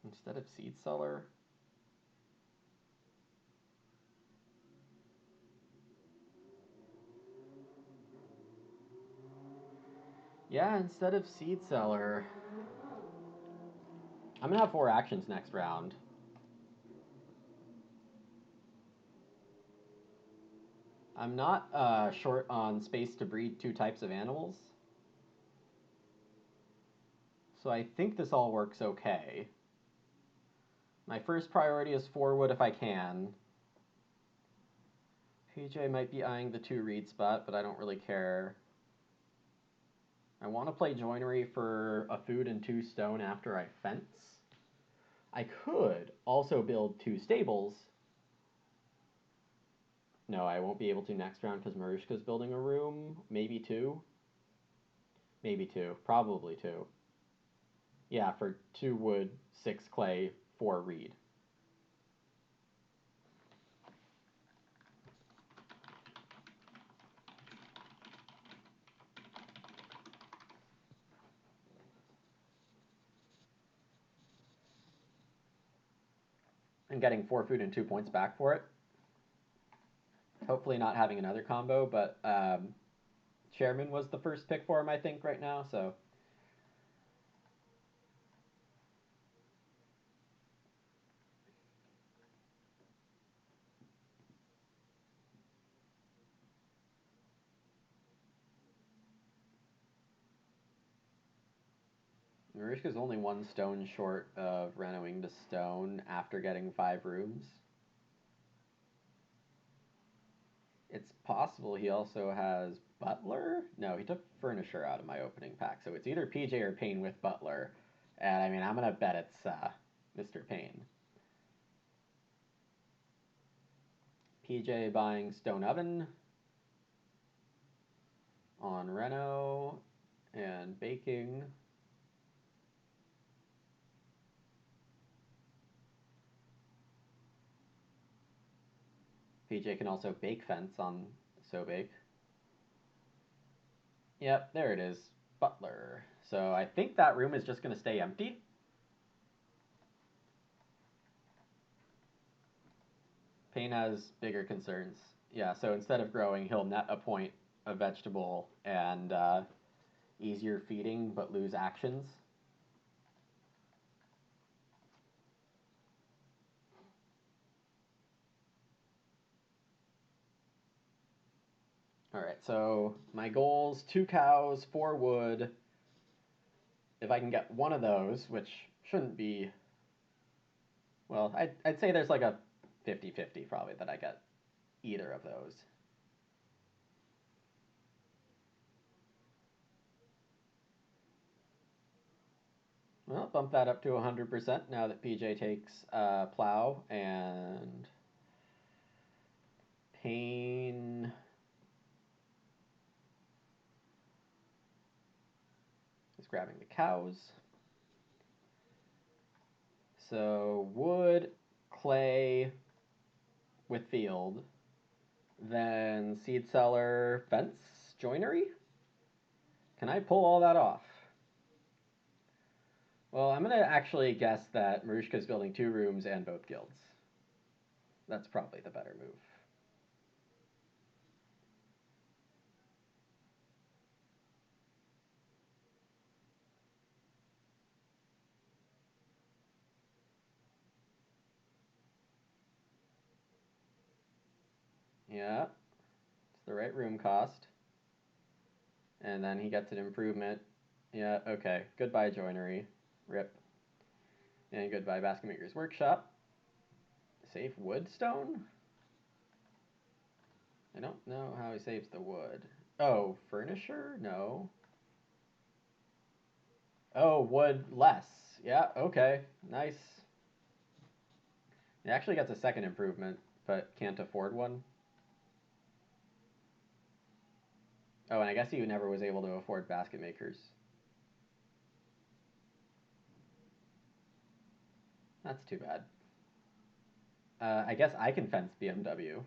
Instead of Seed Cellar. Yeah, instead of Seed Cellar. I'm going to have 4 actions next round. I'm not short on space to breed 2 types of animals. So I think this all works okay. My first priority is 4 wood if I can. PJ might be eyeing the 2 reed spot, but I don't really care. I want to play joinery for a food and 2 stone after I fence. I could also build 2 stables. No, I won't be able to next round because MaruskaK's building a room. Maybe 2. Maybe 2. Probably 2. Yeah, for 2 wood, 6 clay, 4 reed. and getting 4 food and 2 points back for it. Hopefully not having another combo, but Chairman was the first pick for him, I think, right now, so... Maruska's only 1 stone short of renoing to stone after getting 5 rooms. It's possible he also has Butler? No, he took Furnisher out of my opening pack, so it's either PJ or Payne with Butler. And I mean, I'm going to bet it's Mr. Payne. PJ buying Stone Oven on Reno and baking. PJ can also bake fence on SoBake. Yep, there it is. Butler. So I think that room is just going to stay empty. Payne has bigger concerns. Yeah, so instead of growing, he'll net a point of vegetable and easier feeding, but lose actions. All right, so my goals, 2 cows, 4 wood. If I can get one of those, which shouldn't be... Well, I'd say there's like a 50-50 probably that I get either of those. Well, bump that up to 100% now that PJ takes plow, and Payne is grabbing the cows. So wood, clay with field, then seed cellar, fence, joinery? Can I pull all that off? Well, I'm going to actually guess that Maruska's building 2 rooms and both guilds. That's probably the better move. Yeah, it's the right room cost. And then he gets an improvement. Yeah, okay. Goodbye, joinery. Rip. And goodbye, Basket Maker's Workshop. Save woodstone? I don't know how he saves the wood. Oh, furnisher? No. Oh, wood less. Yeah, okay. Nice. He actually gets a second improvement, but can't afford one. Oh, and I guess he never was able to afford basket makers. That's too bad. I guess I can fence BMW.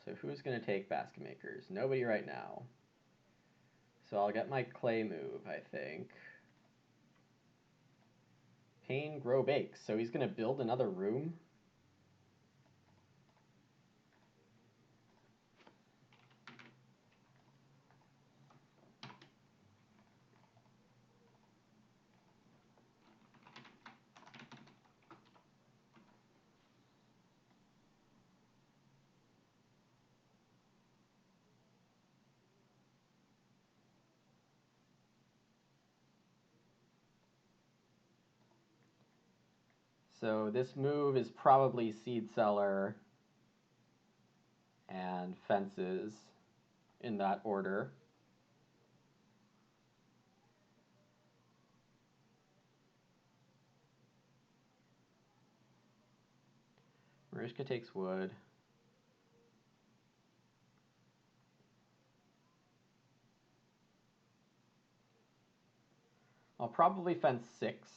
So who's going to take basket makers? Nobody right now. So I'll get my clay move, I think. Payne grow bakes. So he's going to build another room? So this move is probably seed cellar and fences in that order. Maruska takes wood. I'll probably fence 6.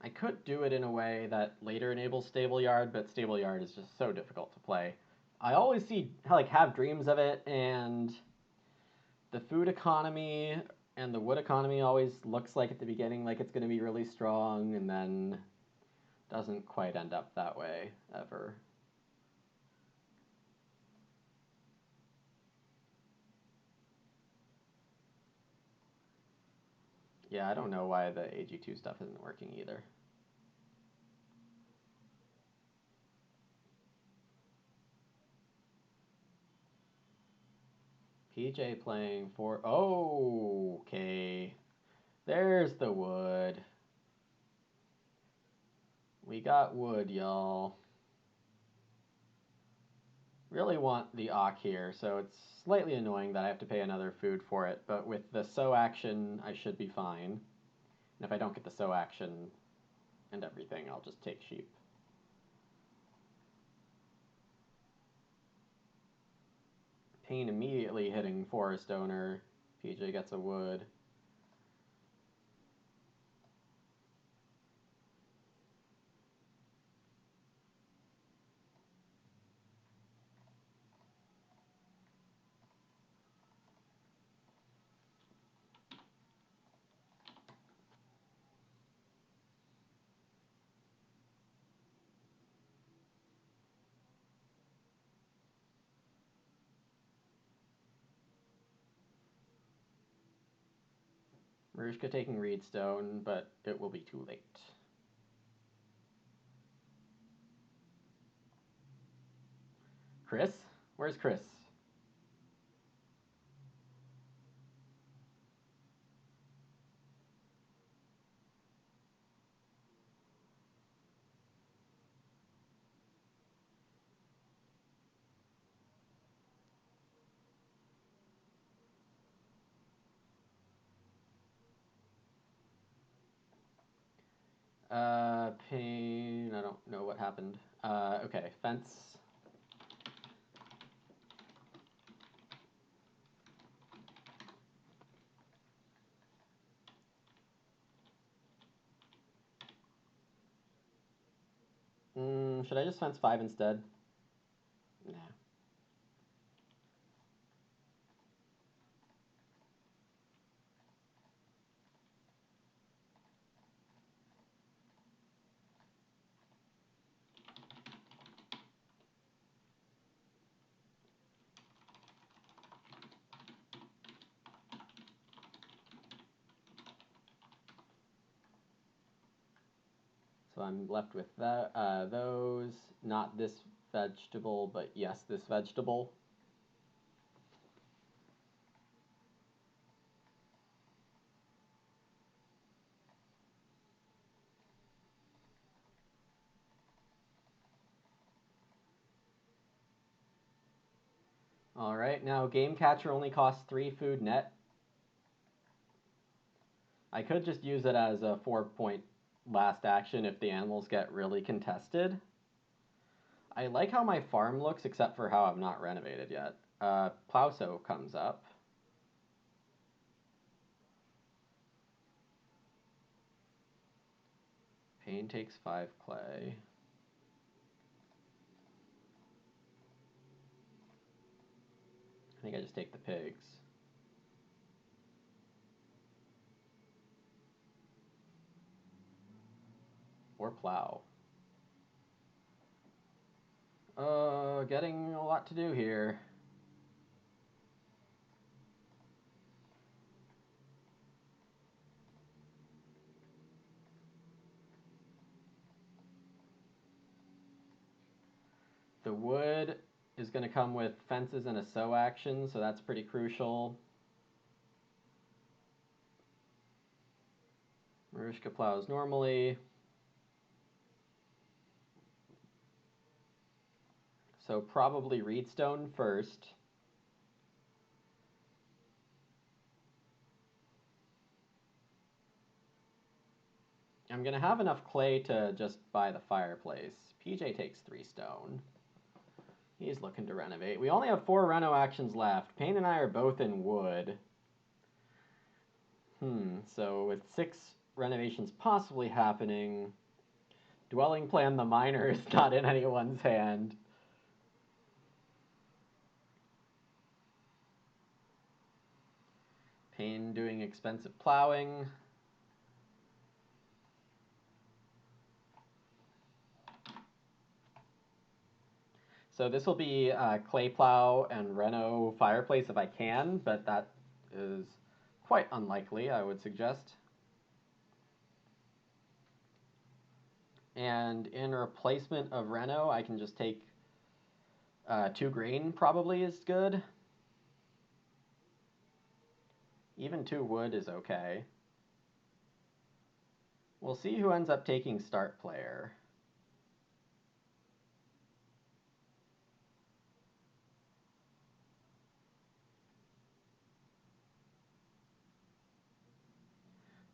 I could do it in a way that later enables Stable Yard, but Stable Yard is just so difficult to play. I always see, like, have dreams of it, and the food economy and the wood economy always looks like at the beginning like it's going to be really strong, and then doesn't quite end up that way, ever. Yeah, I don't know why the AG2 stuff isn't working either. PJ playing for... Oh, okay. There's the wood. We got wood, y'all. Really want the Ock here, so it's slightly annoying that I have to pay another food for it, but with the sow action, I should be fine. And if I don't get the sow action and everything, I'll just take sheep. Pain immediately hitting forest owner. PJ gets a wood. MaruskaK taking Reedstone, but it will be too late. Chris? Where's Chris? Pain, I don't know what happened. Okay, fence. Should I just fence 5 instead? Nah. So I'm left with that, those, not this vegetable, but yes, this vegetable. All right, now Game Catcher only costs 3 food net. I could just use it as a 4-point last action if the animals get really contested. I like how my farm looks, except for how I'm not renovated yet. Plowsow comes up. Pain takes 5 clay. I think I just take the pigs. Or plow. Getting a lot to do here. The wood is going to come with fences and a sow action, so that's pretty crucial. MaruskaK plows normally. So probably Reedstone first. I'm going to have enough clay to just buy the fireplace. PJ takes 3 stone. He's looking to renovate. We only have 4 reno actions left. Payne and I are both in wood. So with 6 renovations possibly happening. Dwelling plan the minor is not in anyone's hand. Payne doing expensive plowing. So this will be clay plow and reno fireplace if I can, but that is quite unlikely, I would suggest. And in replacement of reno, I can just take 2 grain probably is good. Even 2 wood is okay. We'll see who ends up taking start player.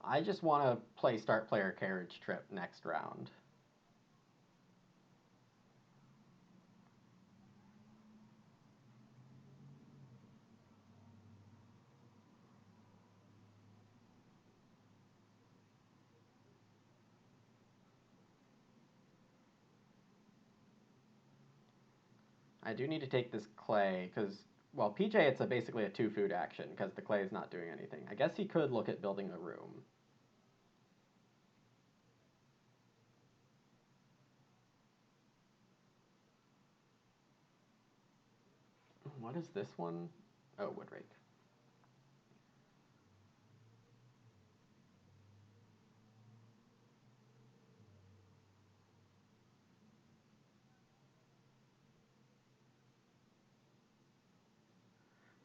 I just want to play start player carriage trip next round. I do need to take this clay because, well, PJ, it's basically a 2 food action because the clay is not doing anything. I guess he could look at building a room. What is this one? Oh, wood rake.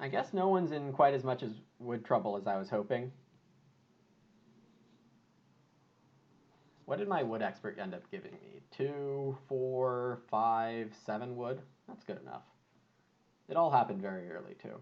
I guess no one's in quite as much as wood trouble as I was hoping. What did my wood expert end up giving me? 2, 4, 5, 7 wood? That's good enough. It all happened very early, too.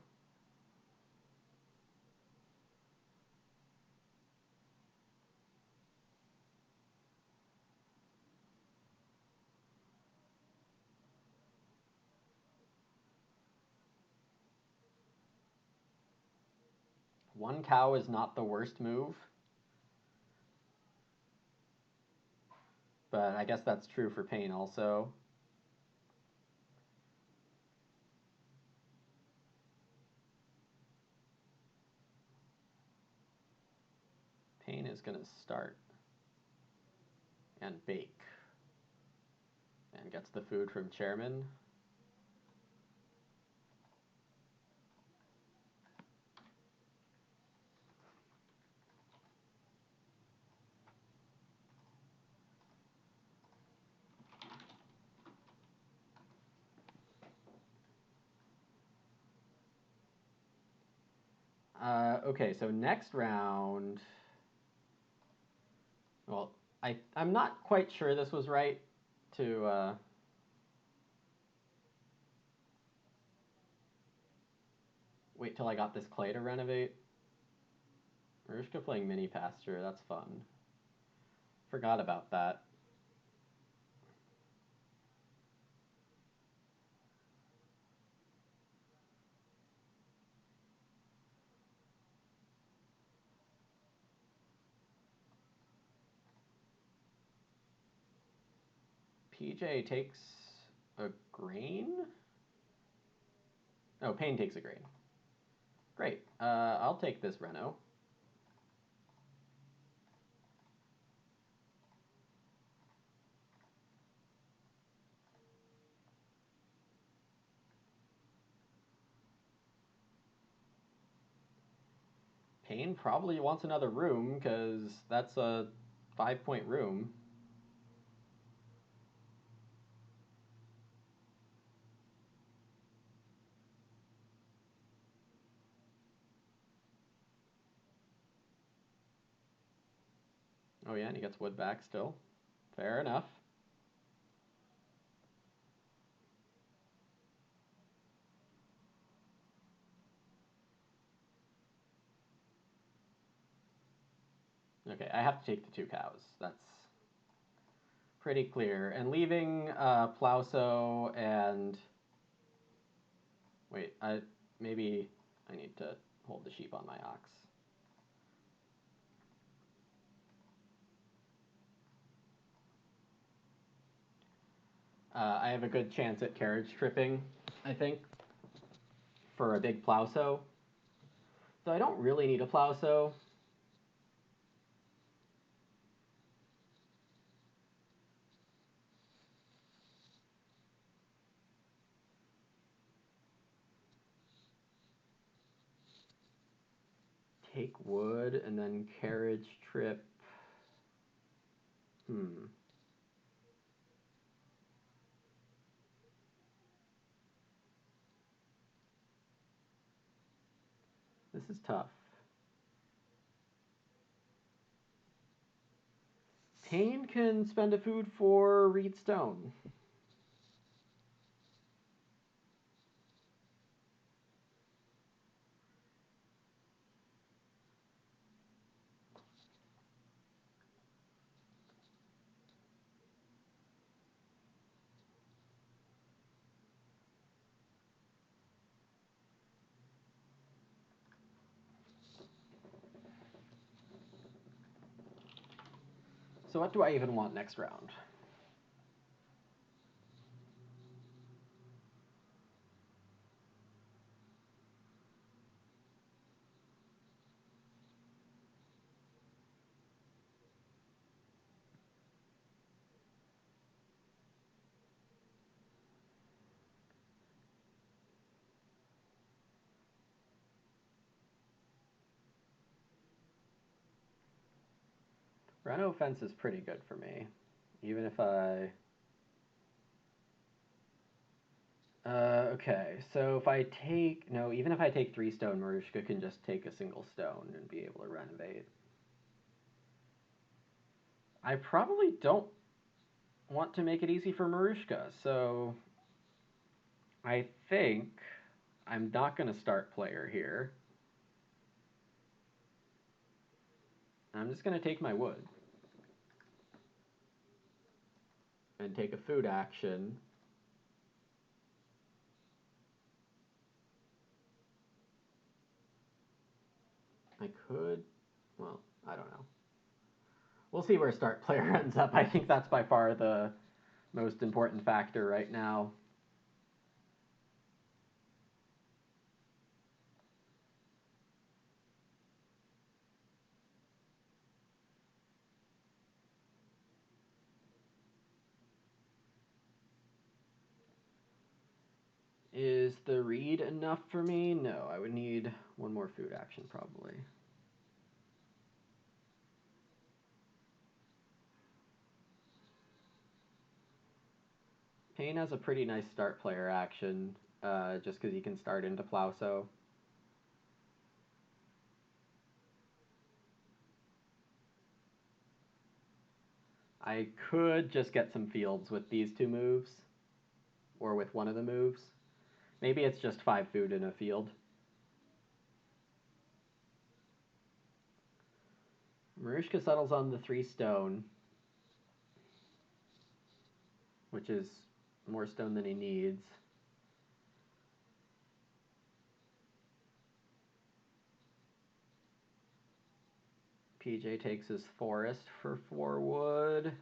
One cow is not the worst move, but I guess that's true for Payne also. Payne is going to start and bake and gets the food from Chairman. Okay, so next round. Well, I'm not quite sure this was right to. Wait till I got this clay to renovate. Maruska playing mini pasture, that's fun. Forgot about that. PJ takes a grain? Oh, Payne takes a grain. Great. I'll take this reno. Payne probably wants another room because that's a 5-point room. Oh yeah, and he gets wood back still. Fair enough. Okay, I have to take the 2 cows. That's pretty clear. And leaving Plauso and... Wait, maybe I need to hold the sheep on my ox. I have a good chance at carriage tripping, I think, for a big Plowso. So I don't really need a Plowso. Take wood and then carriage trip. Hmm. This is tough. Payne can spend a food for Reed Stone. So what do I even want next round? Reno fence is pretty good for me. Even if I... okay, so if I take... No, even if I take 3 stone, MaruskaK can just take a single stone and be able to renovate. I probably don't want to make it easy for MaruskaK, so I think I'm not going to start player here. I'm just going to take my wood and take a food action. I could, well, I don't know. We'll see where start player ends up. I think that's by far the most important factor right now. Is the read enough for me? No, I would need one more food action probably. Payne has a pretty nice start player action, just because he can start into Plowso. I could just get some fields with these 2 moves, or with one of the moves. Maybe it's just 5 food in a field. MaruskaK settles on the 3 stone, which is more stone than he needs. PJ takes his forest for 4 wood.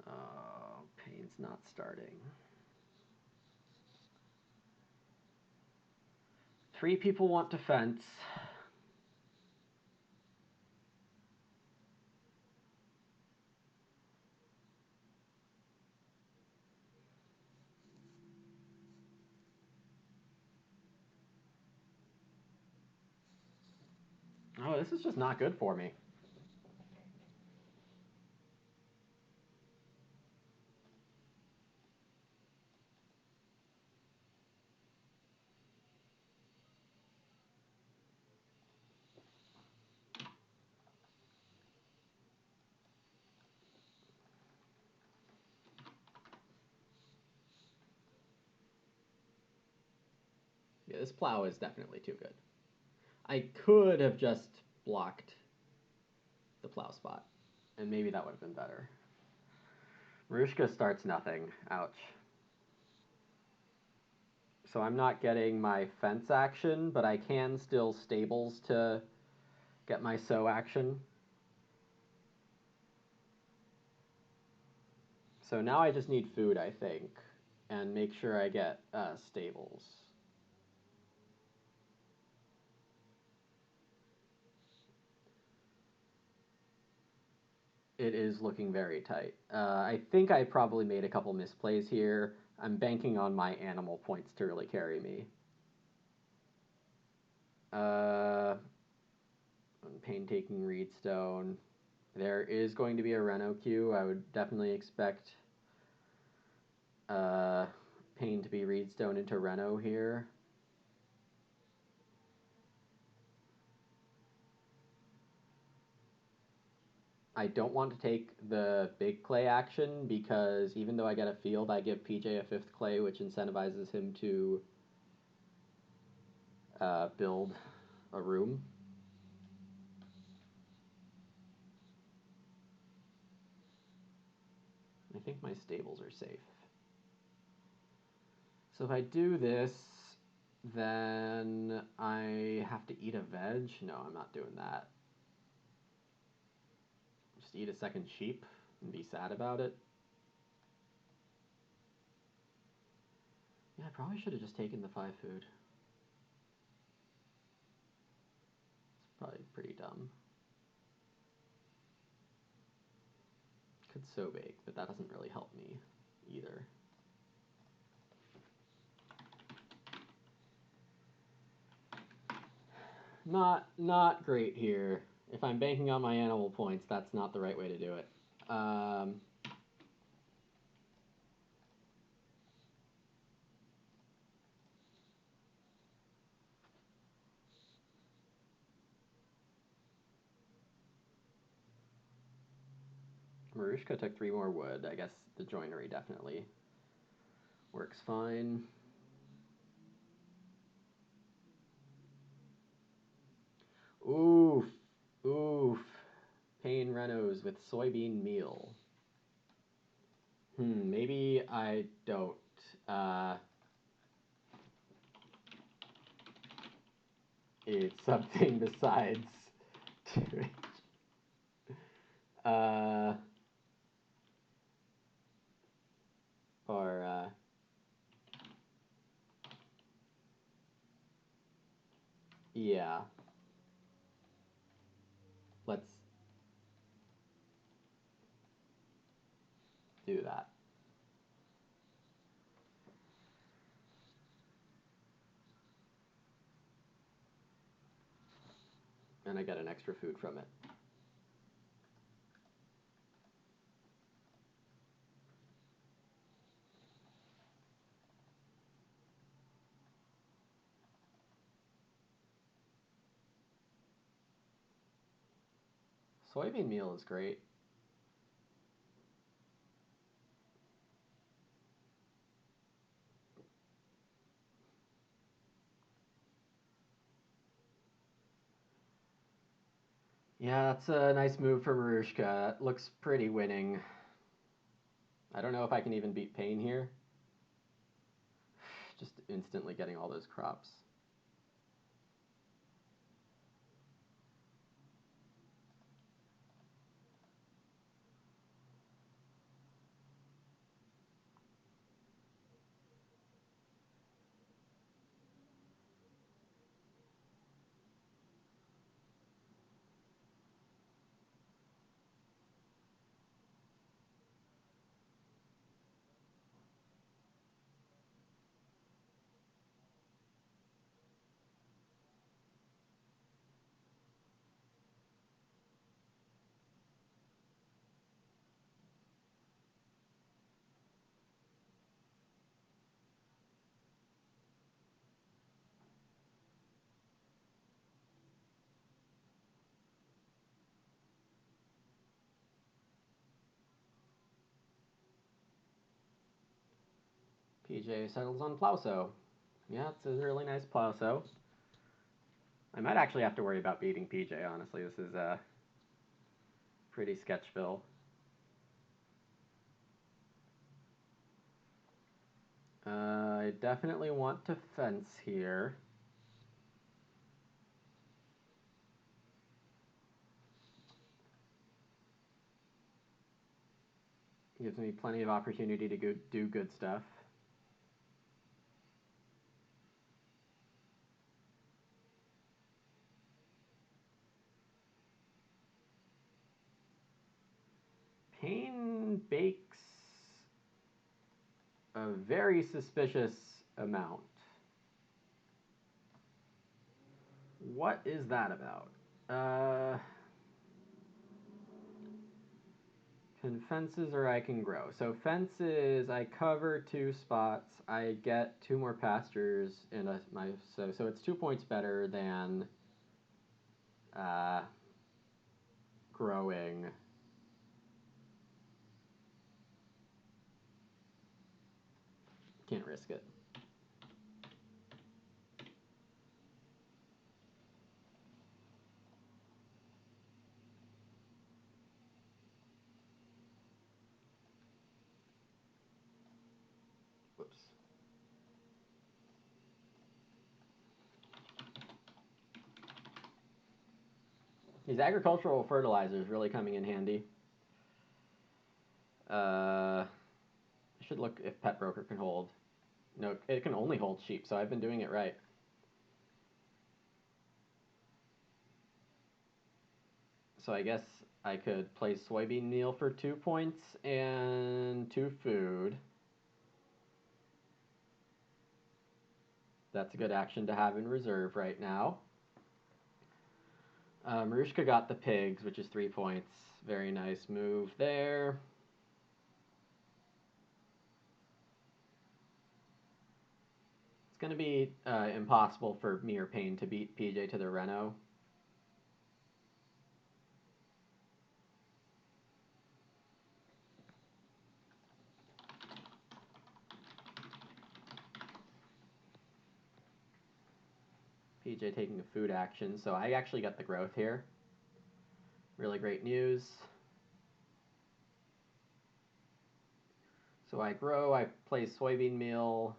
Oh, Payne's not starting. 3 people want defense. Oh, this is just not good for me. Yeah, this plow is definitely too good. I could have just blocked the plow spot And maybe that would have been better. Maruska starts nothing. Ouch. So I'm not getting my fence action, but I can still stables to get my sow action. So now I just need food, I think, and make sure I get stables. It is looking very tight. I think I probably made a couple misplays here. I'm banking on my animal points to really carry me. Painstaking Reedstone. There is going to be a Reno queue. I would definitely expect Pain to be Reedstone into Reno here. I don't want to take the big clay action because even though I get a field, I give PJ a 5th clay, which incentivizes him to build a room. I think my stables are safe. So if I do this, then I have to eat a veg? No, I'm not doing that. Just eat a second sheep and be sad about it. Yeah, I probably should have just taken the 5 food. It's probably pretty dumb. Could so bake, but that doesn't really help me either. Not great here. If I'm banking on my animal points, that's not the right way to do it. Maruska took 3 more wood. I guess the joinery definitely works fine. Oof. Oof. Pain Renos with soybean meal. Maybe I don't. It's something besides or yeah. Let's do that. And I get an extra food from it. Soybean meal is great. Yeah, that's a nice move for Maruska. That looks pretty winning. I don't know if I can even beat Pain here. Just instantly getting all those crops. PJ settles on Plowsow. Yeah, it's a really nice Plowsow. I might actually have to worry about beating PJ, honestly. This is Pretty Sketchville. I definitely want to fence here. Gives me plenty of opportunity to do good stuff. Pain bakes a very suspicious amount. What is that about? Can fences or I can grow. So fences, I cover 2 spots. I get 2 more pastures in so it's 2 points better than growing. Can't risk it. Whoops. These agricultural fertilizers really coming in handy. I should look if Pet Broker can hold. No, it can only hold sheep, so I've been doing it right. So I guess I could play soybean meal for 2 points and 2 food. That's a good action to have in reserve right now. MaruskaK got the pigs, which is 3 points. Very nice move there. It's going to be impossible for me or Payne to beat PJ to the Reno. PJ taking a food action, so I actually got the growth here. Really great news. So I grow, I play soybean meal,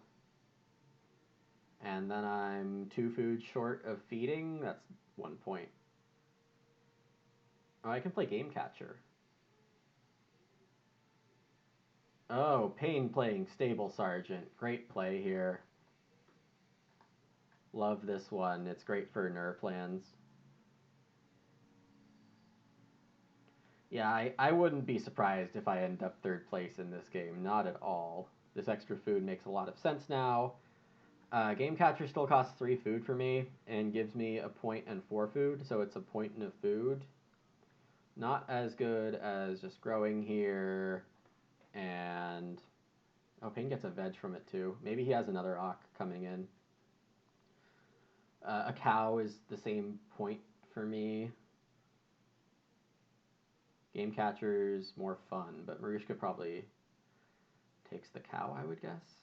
and then I'm 2 food short of feeding. That's 1 point. Oh, I can play game catcher. Oh, Payne playing stable sergeant. Great play here. Love this one. It's great for nerf plans. Yeah, I wouldn't be surprised if I end up 3rd place in this game. Not at all. This extra food makes a lot of sense now. Game catcher still costs 3 food for me and gives me a point and 4 food, so it's a point and a food. Not as good as just growing here, and Payne gets a veg from it too. Maybe he has another Ock coming in. A cow is the same point for me. Game catcher's more fun, but MaruskaK probably takes the cow, I would guess.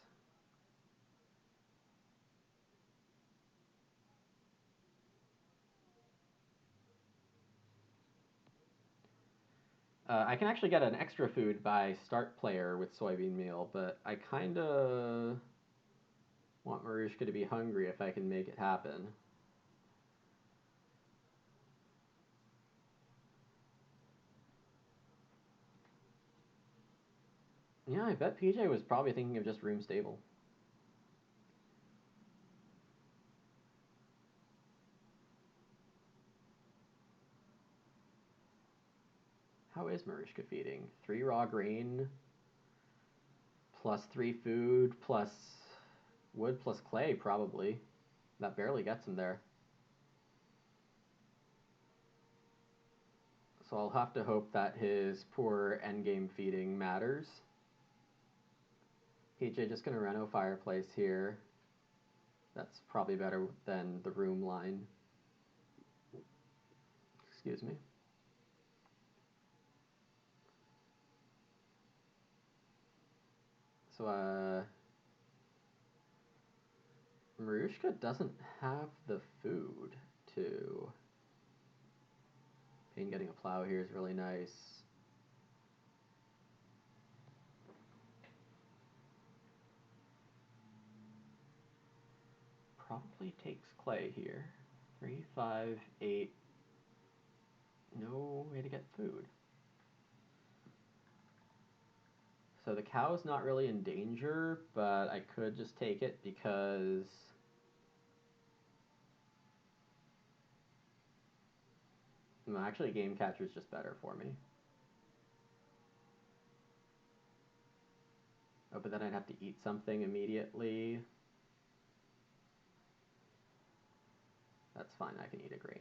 I can actually get an extra food by start player with soybean meal, but I kind of want MaruskaK to be hungry if I can make it happen. Yeah, I bet PJ was probably thinking of just room stable. How is MaruskaK feeding? 3 raw grain, plus 3 food, plus wood, plus clay, probably. That barely gets him there. So I'll have to hope that his poor endgame feeding matters. PJ just gonna reno fireplace here. That's probably better than the room line. Excuse me. So, MaruskaK doesn't have the food to Payne getting a plow here is really nice. Probably takes clay here. 3, 5, 8. No way to get food. So the cow's not really in danger, but I could just take it because well, actually game catcher is just better for me. Oh, but then I'd have to eat something immediately. That's fine, I can eat a grain.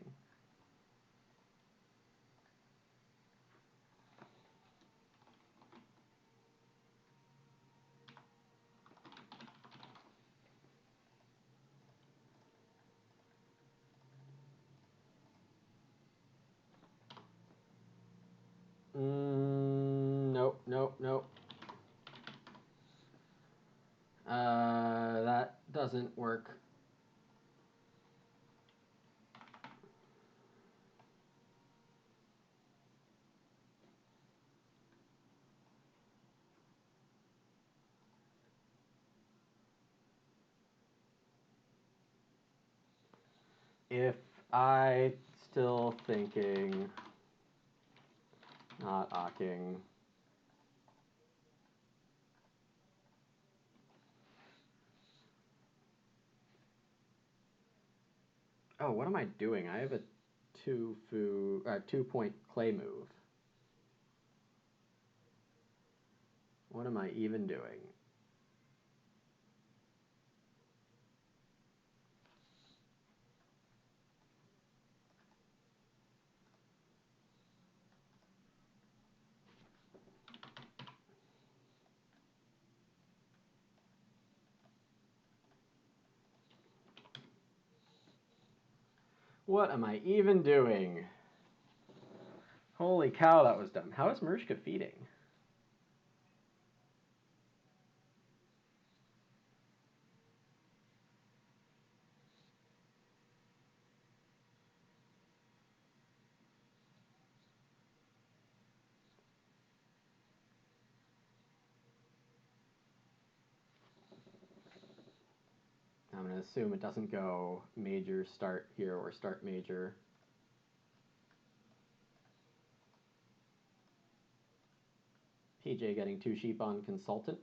Nope, nope, nope. That doesn't work. If I still thinking, not ocking. Oh, what am I doing? I have a 2-point clay move. What am I even doing? What am I even doing? Holy cow, that was dumb. How is MaruskaK feeding? I'm going to assume it doesn't go major start here or start major. PJ getting 2 sheep on consultant.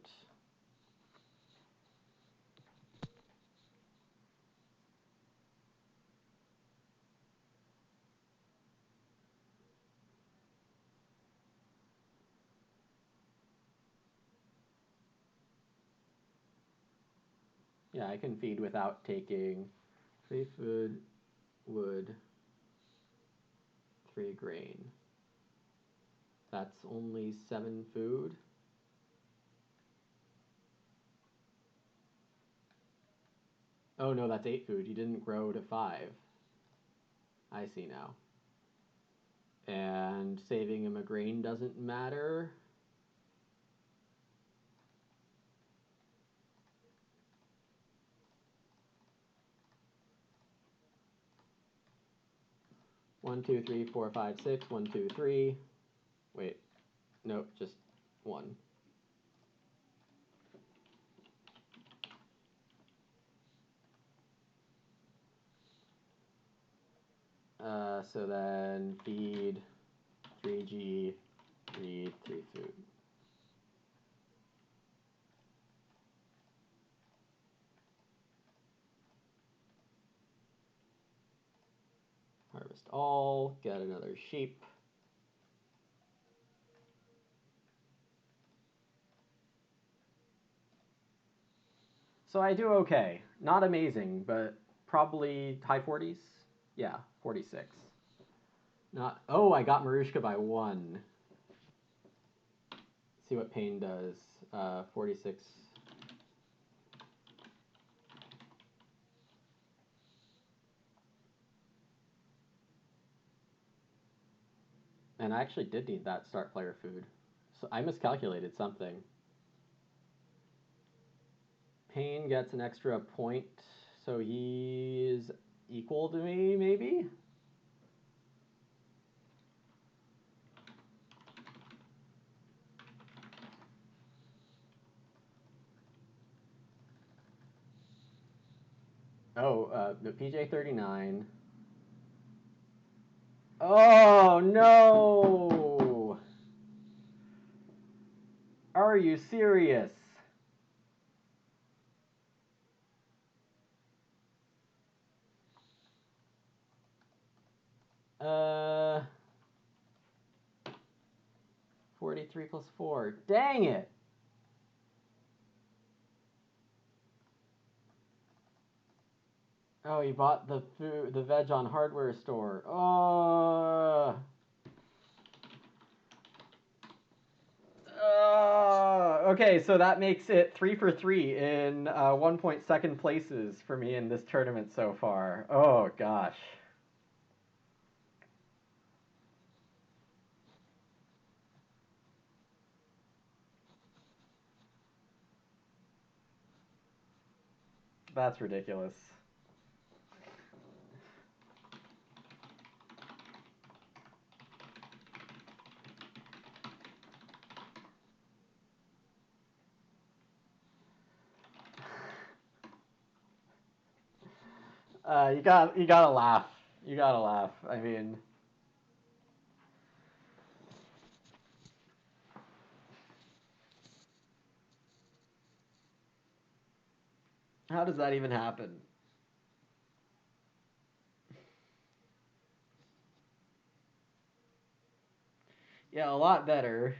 Yeah, I can feed without taking 3 food, wood, 3 grain. That's only 7 food. Oh no, that's 8 food. You didn't grow to 5. I see now. And saving him a grain doesn't matter. One, two, three, four, five, six. 1, 2, 3. Wait, nope, just 1. So then feed 3G, read 3 food. Harvest all, get another sheep. So I do okay. Not amazing, but probably high 40s. Yeah, 46. Not. Oh, I got MaruskaK by 1. See what Payne does. 46. And I actually did need that start player food. So I miscalculated something. Payne gets an extra point, so he is equal to me, maybe? the PJ 39. Oh no! Are you serious? Uh, 43 plus 4. Dang it! Oh, you bought the veg on hardware store. Oh. Okay, so that makes it 3 for 3 in 1.2 places for me in this tournament so far. Oh gosh. That's ridiculous. You gotta laugh. You gotta laugh. I mean, how does that even happen? Yeah, a lot better.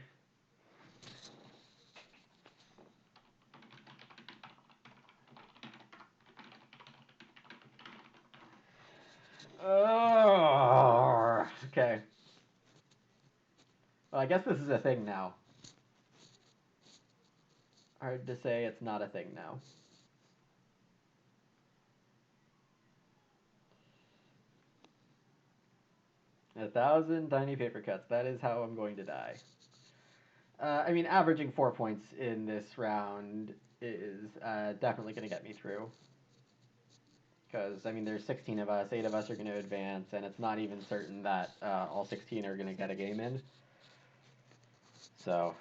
Oh, okay. Well, I guess this is a thing now. Hard to say it's not a thing now. 1,000 tiny paper cuts. That is how I'm going to die. I mean, averaging 4 points in this round is definitely going to get me through. Because, I mean, there's 16 of us, 8 of us are going to advance, and it's not even certain that all 16 are going to get a game in. So,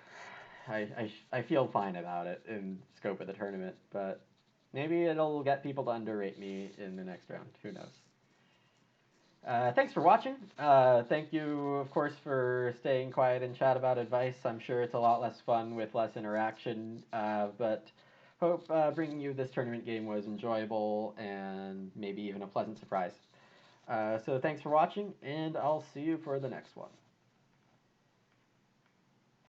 I feel fine about it in scope of the tournament, but maybe it'll get people to underrate me in the next round. Who knows? Thanks for watching. Thank you, of course, for staying quiet and chat about advice. I'm sure it's a lot less fun with less interaction, but hope bringing you this tournament game was enjoyable and maybe even a pleasant surprise. So thanks for watching, and I'll see you for the next one.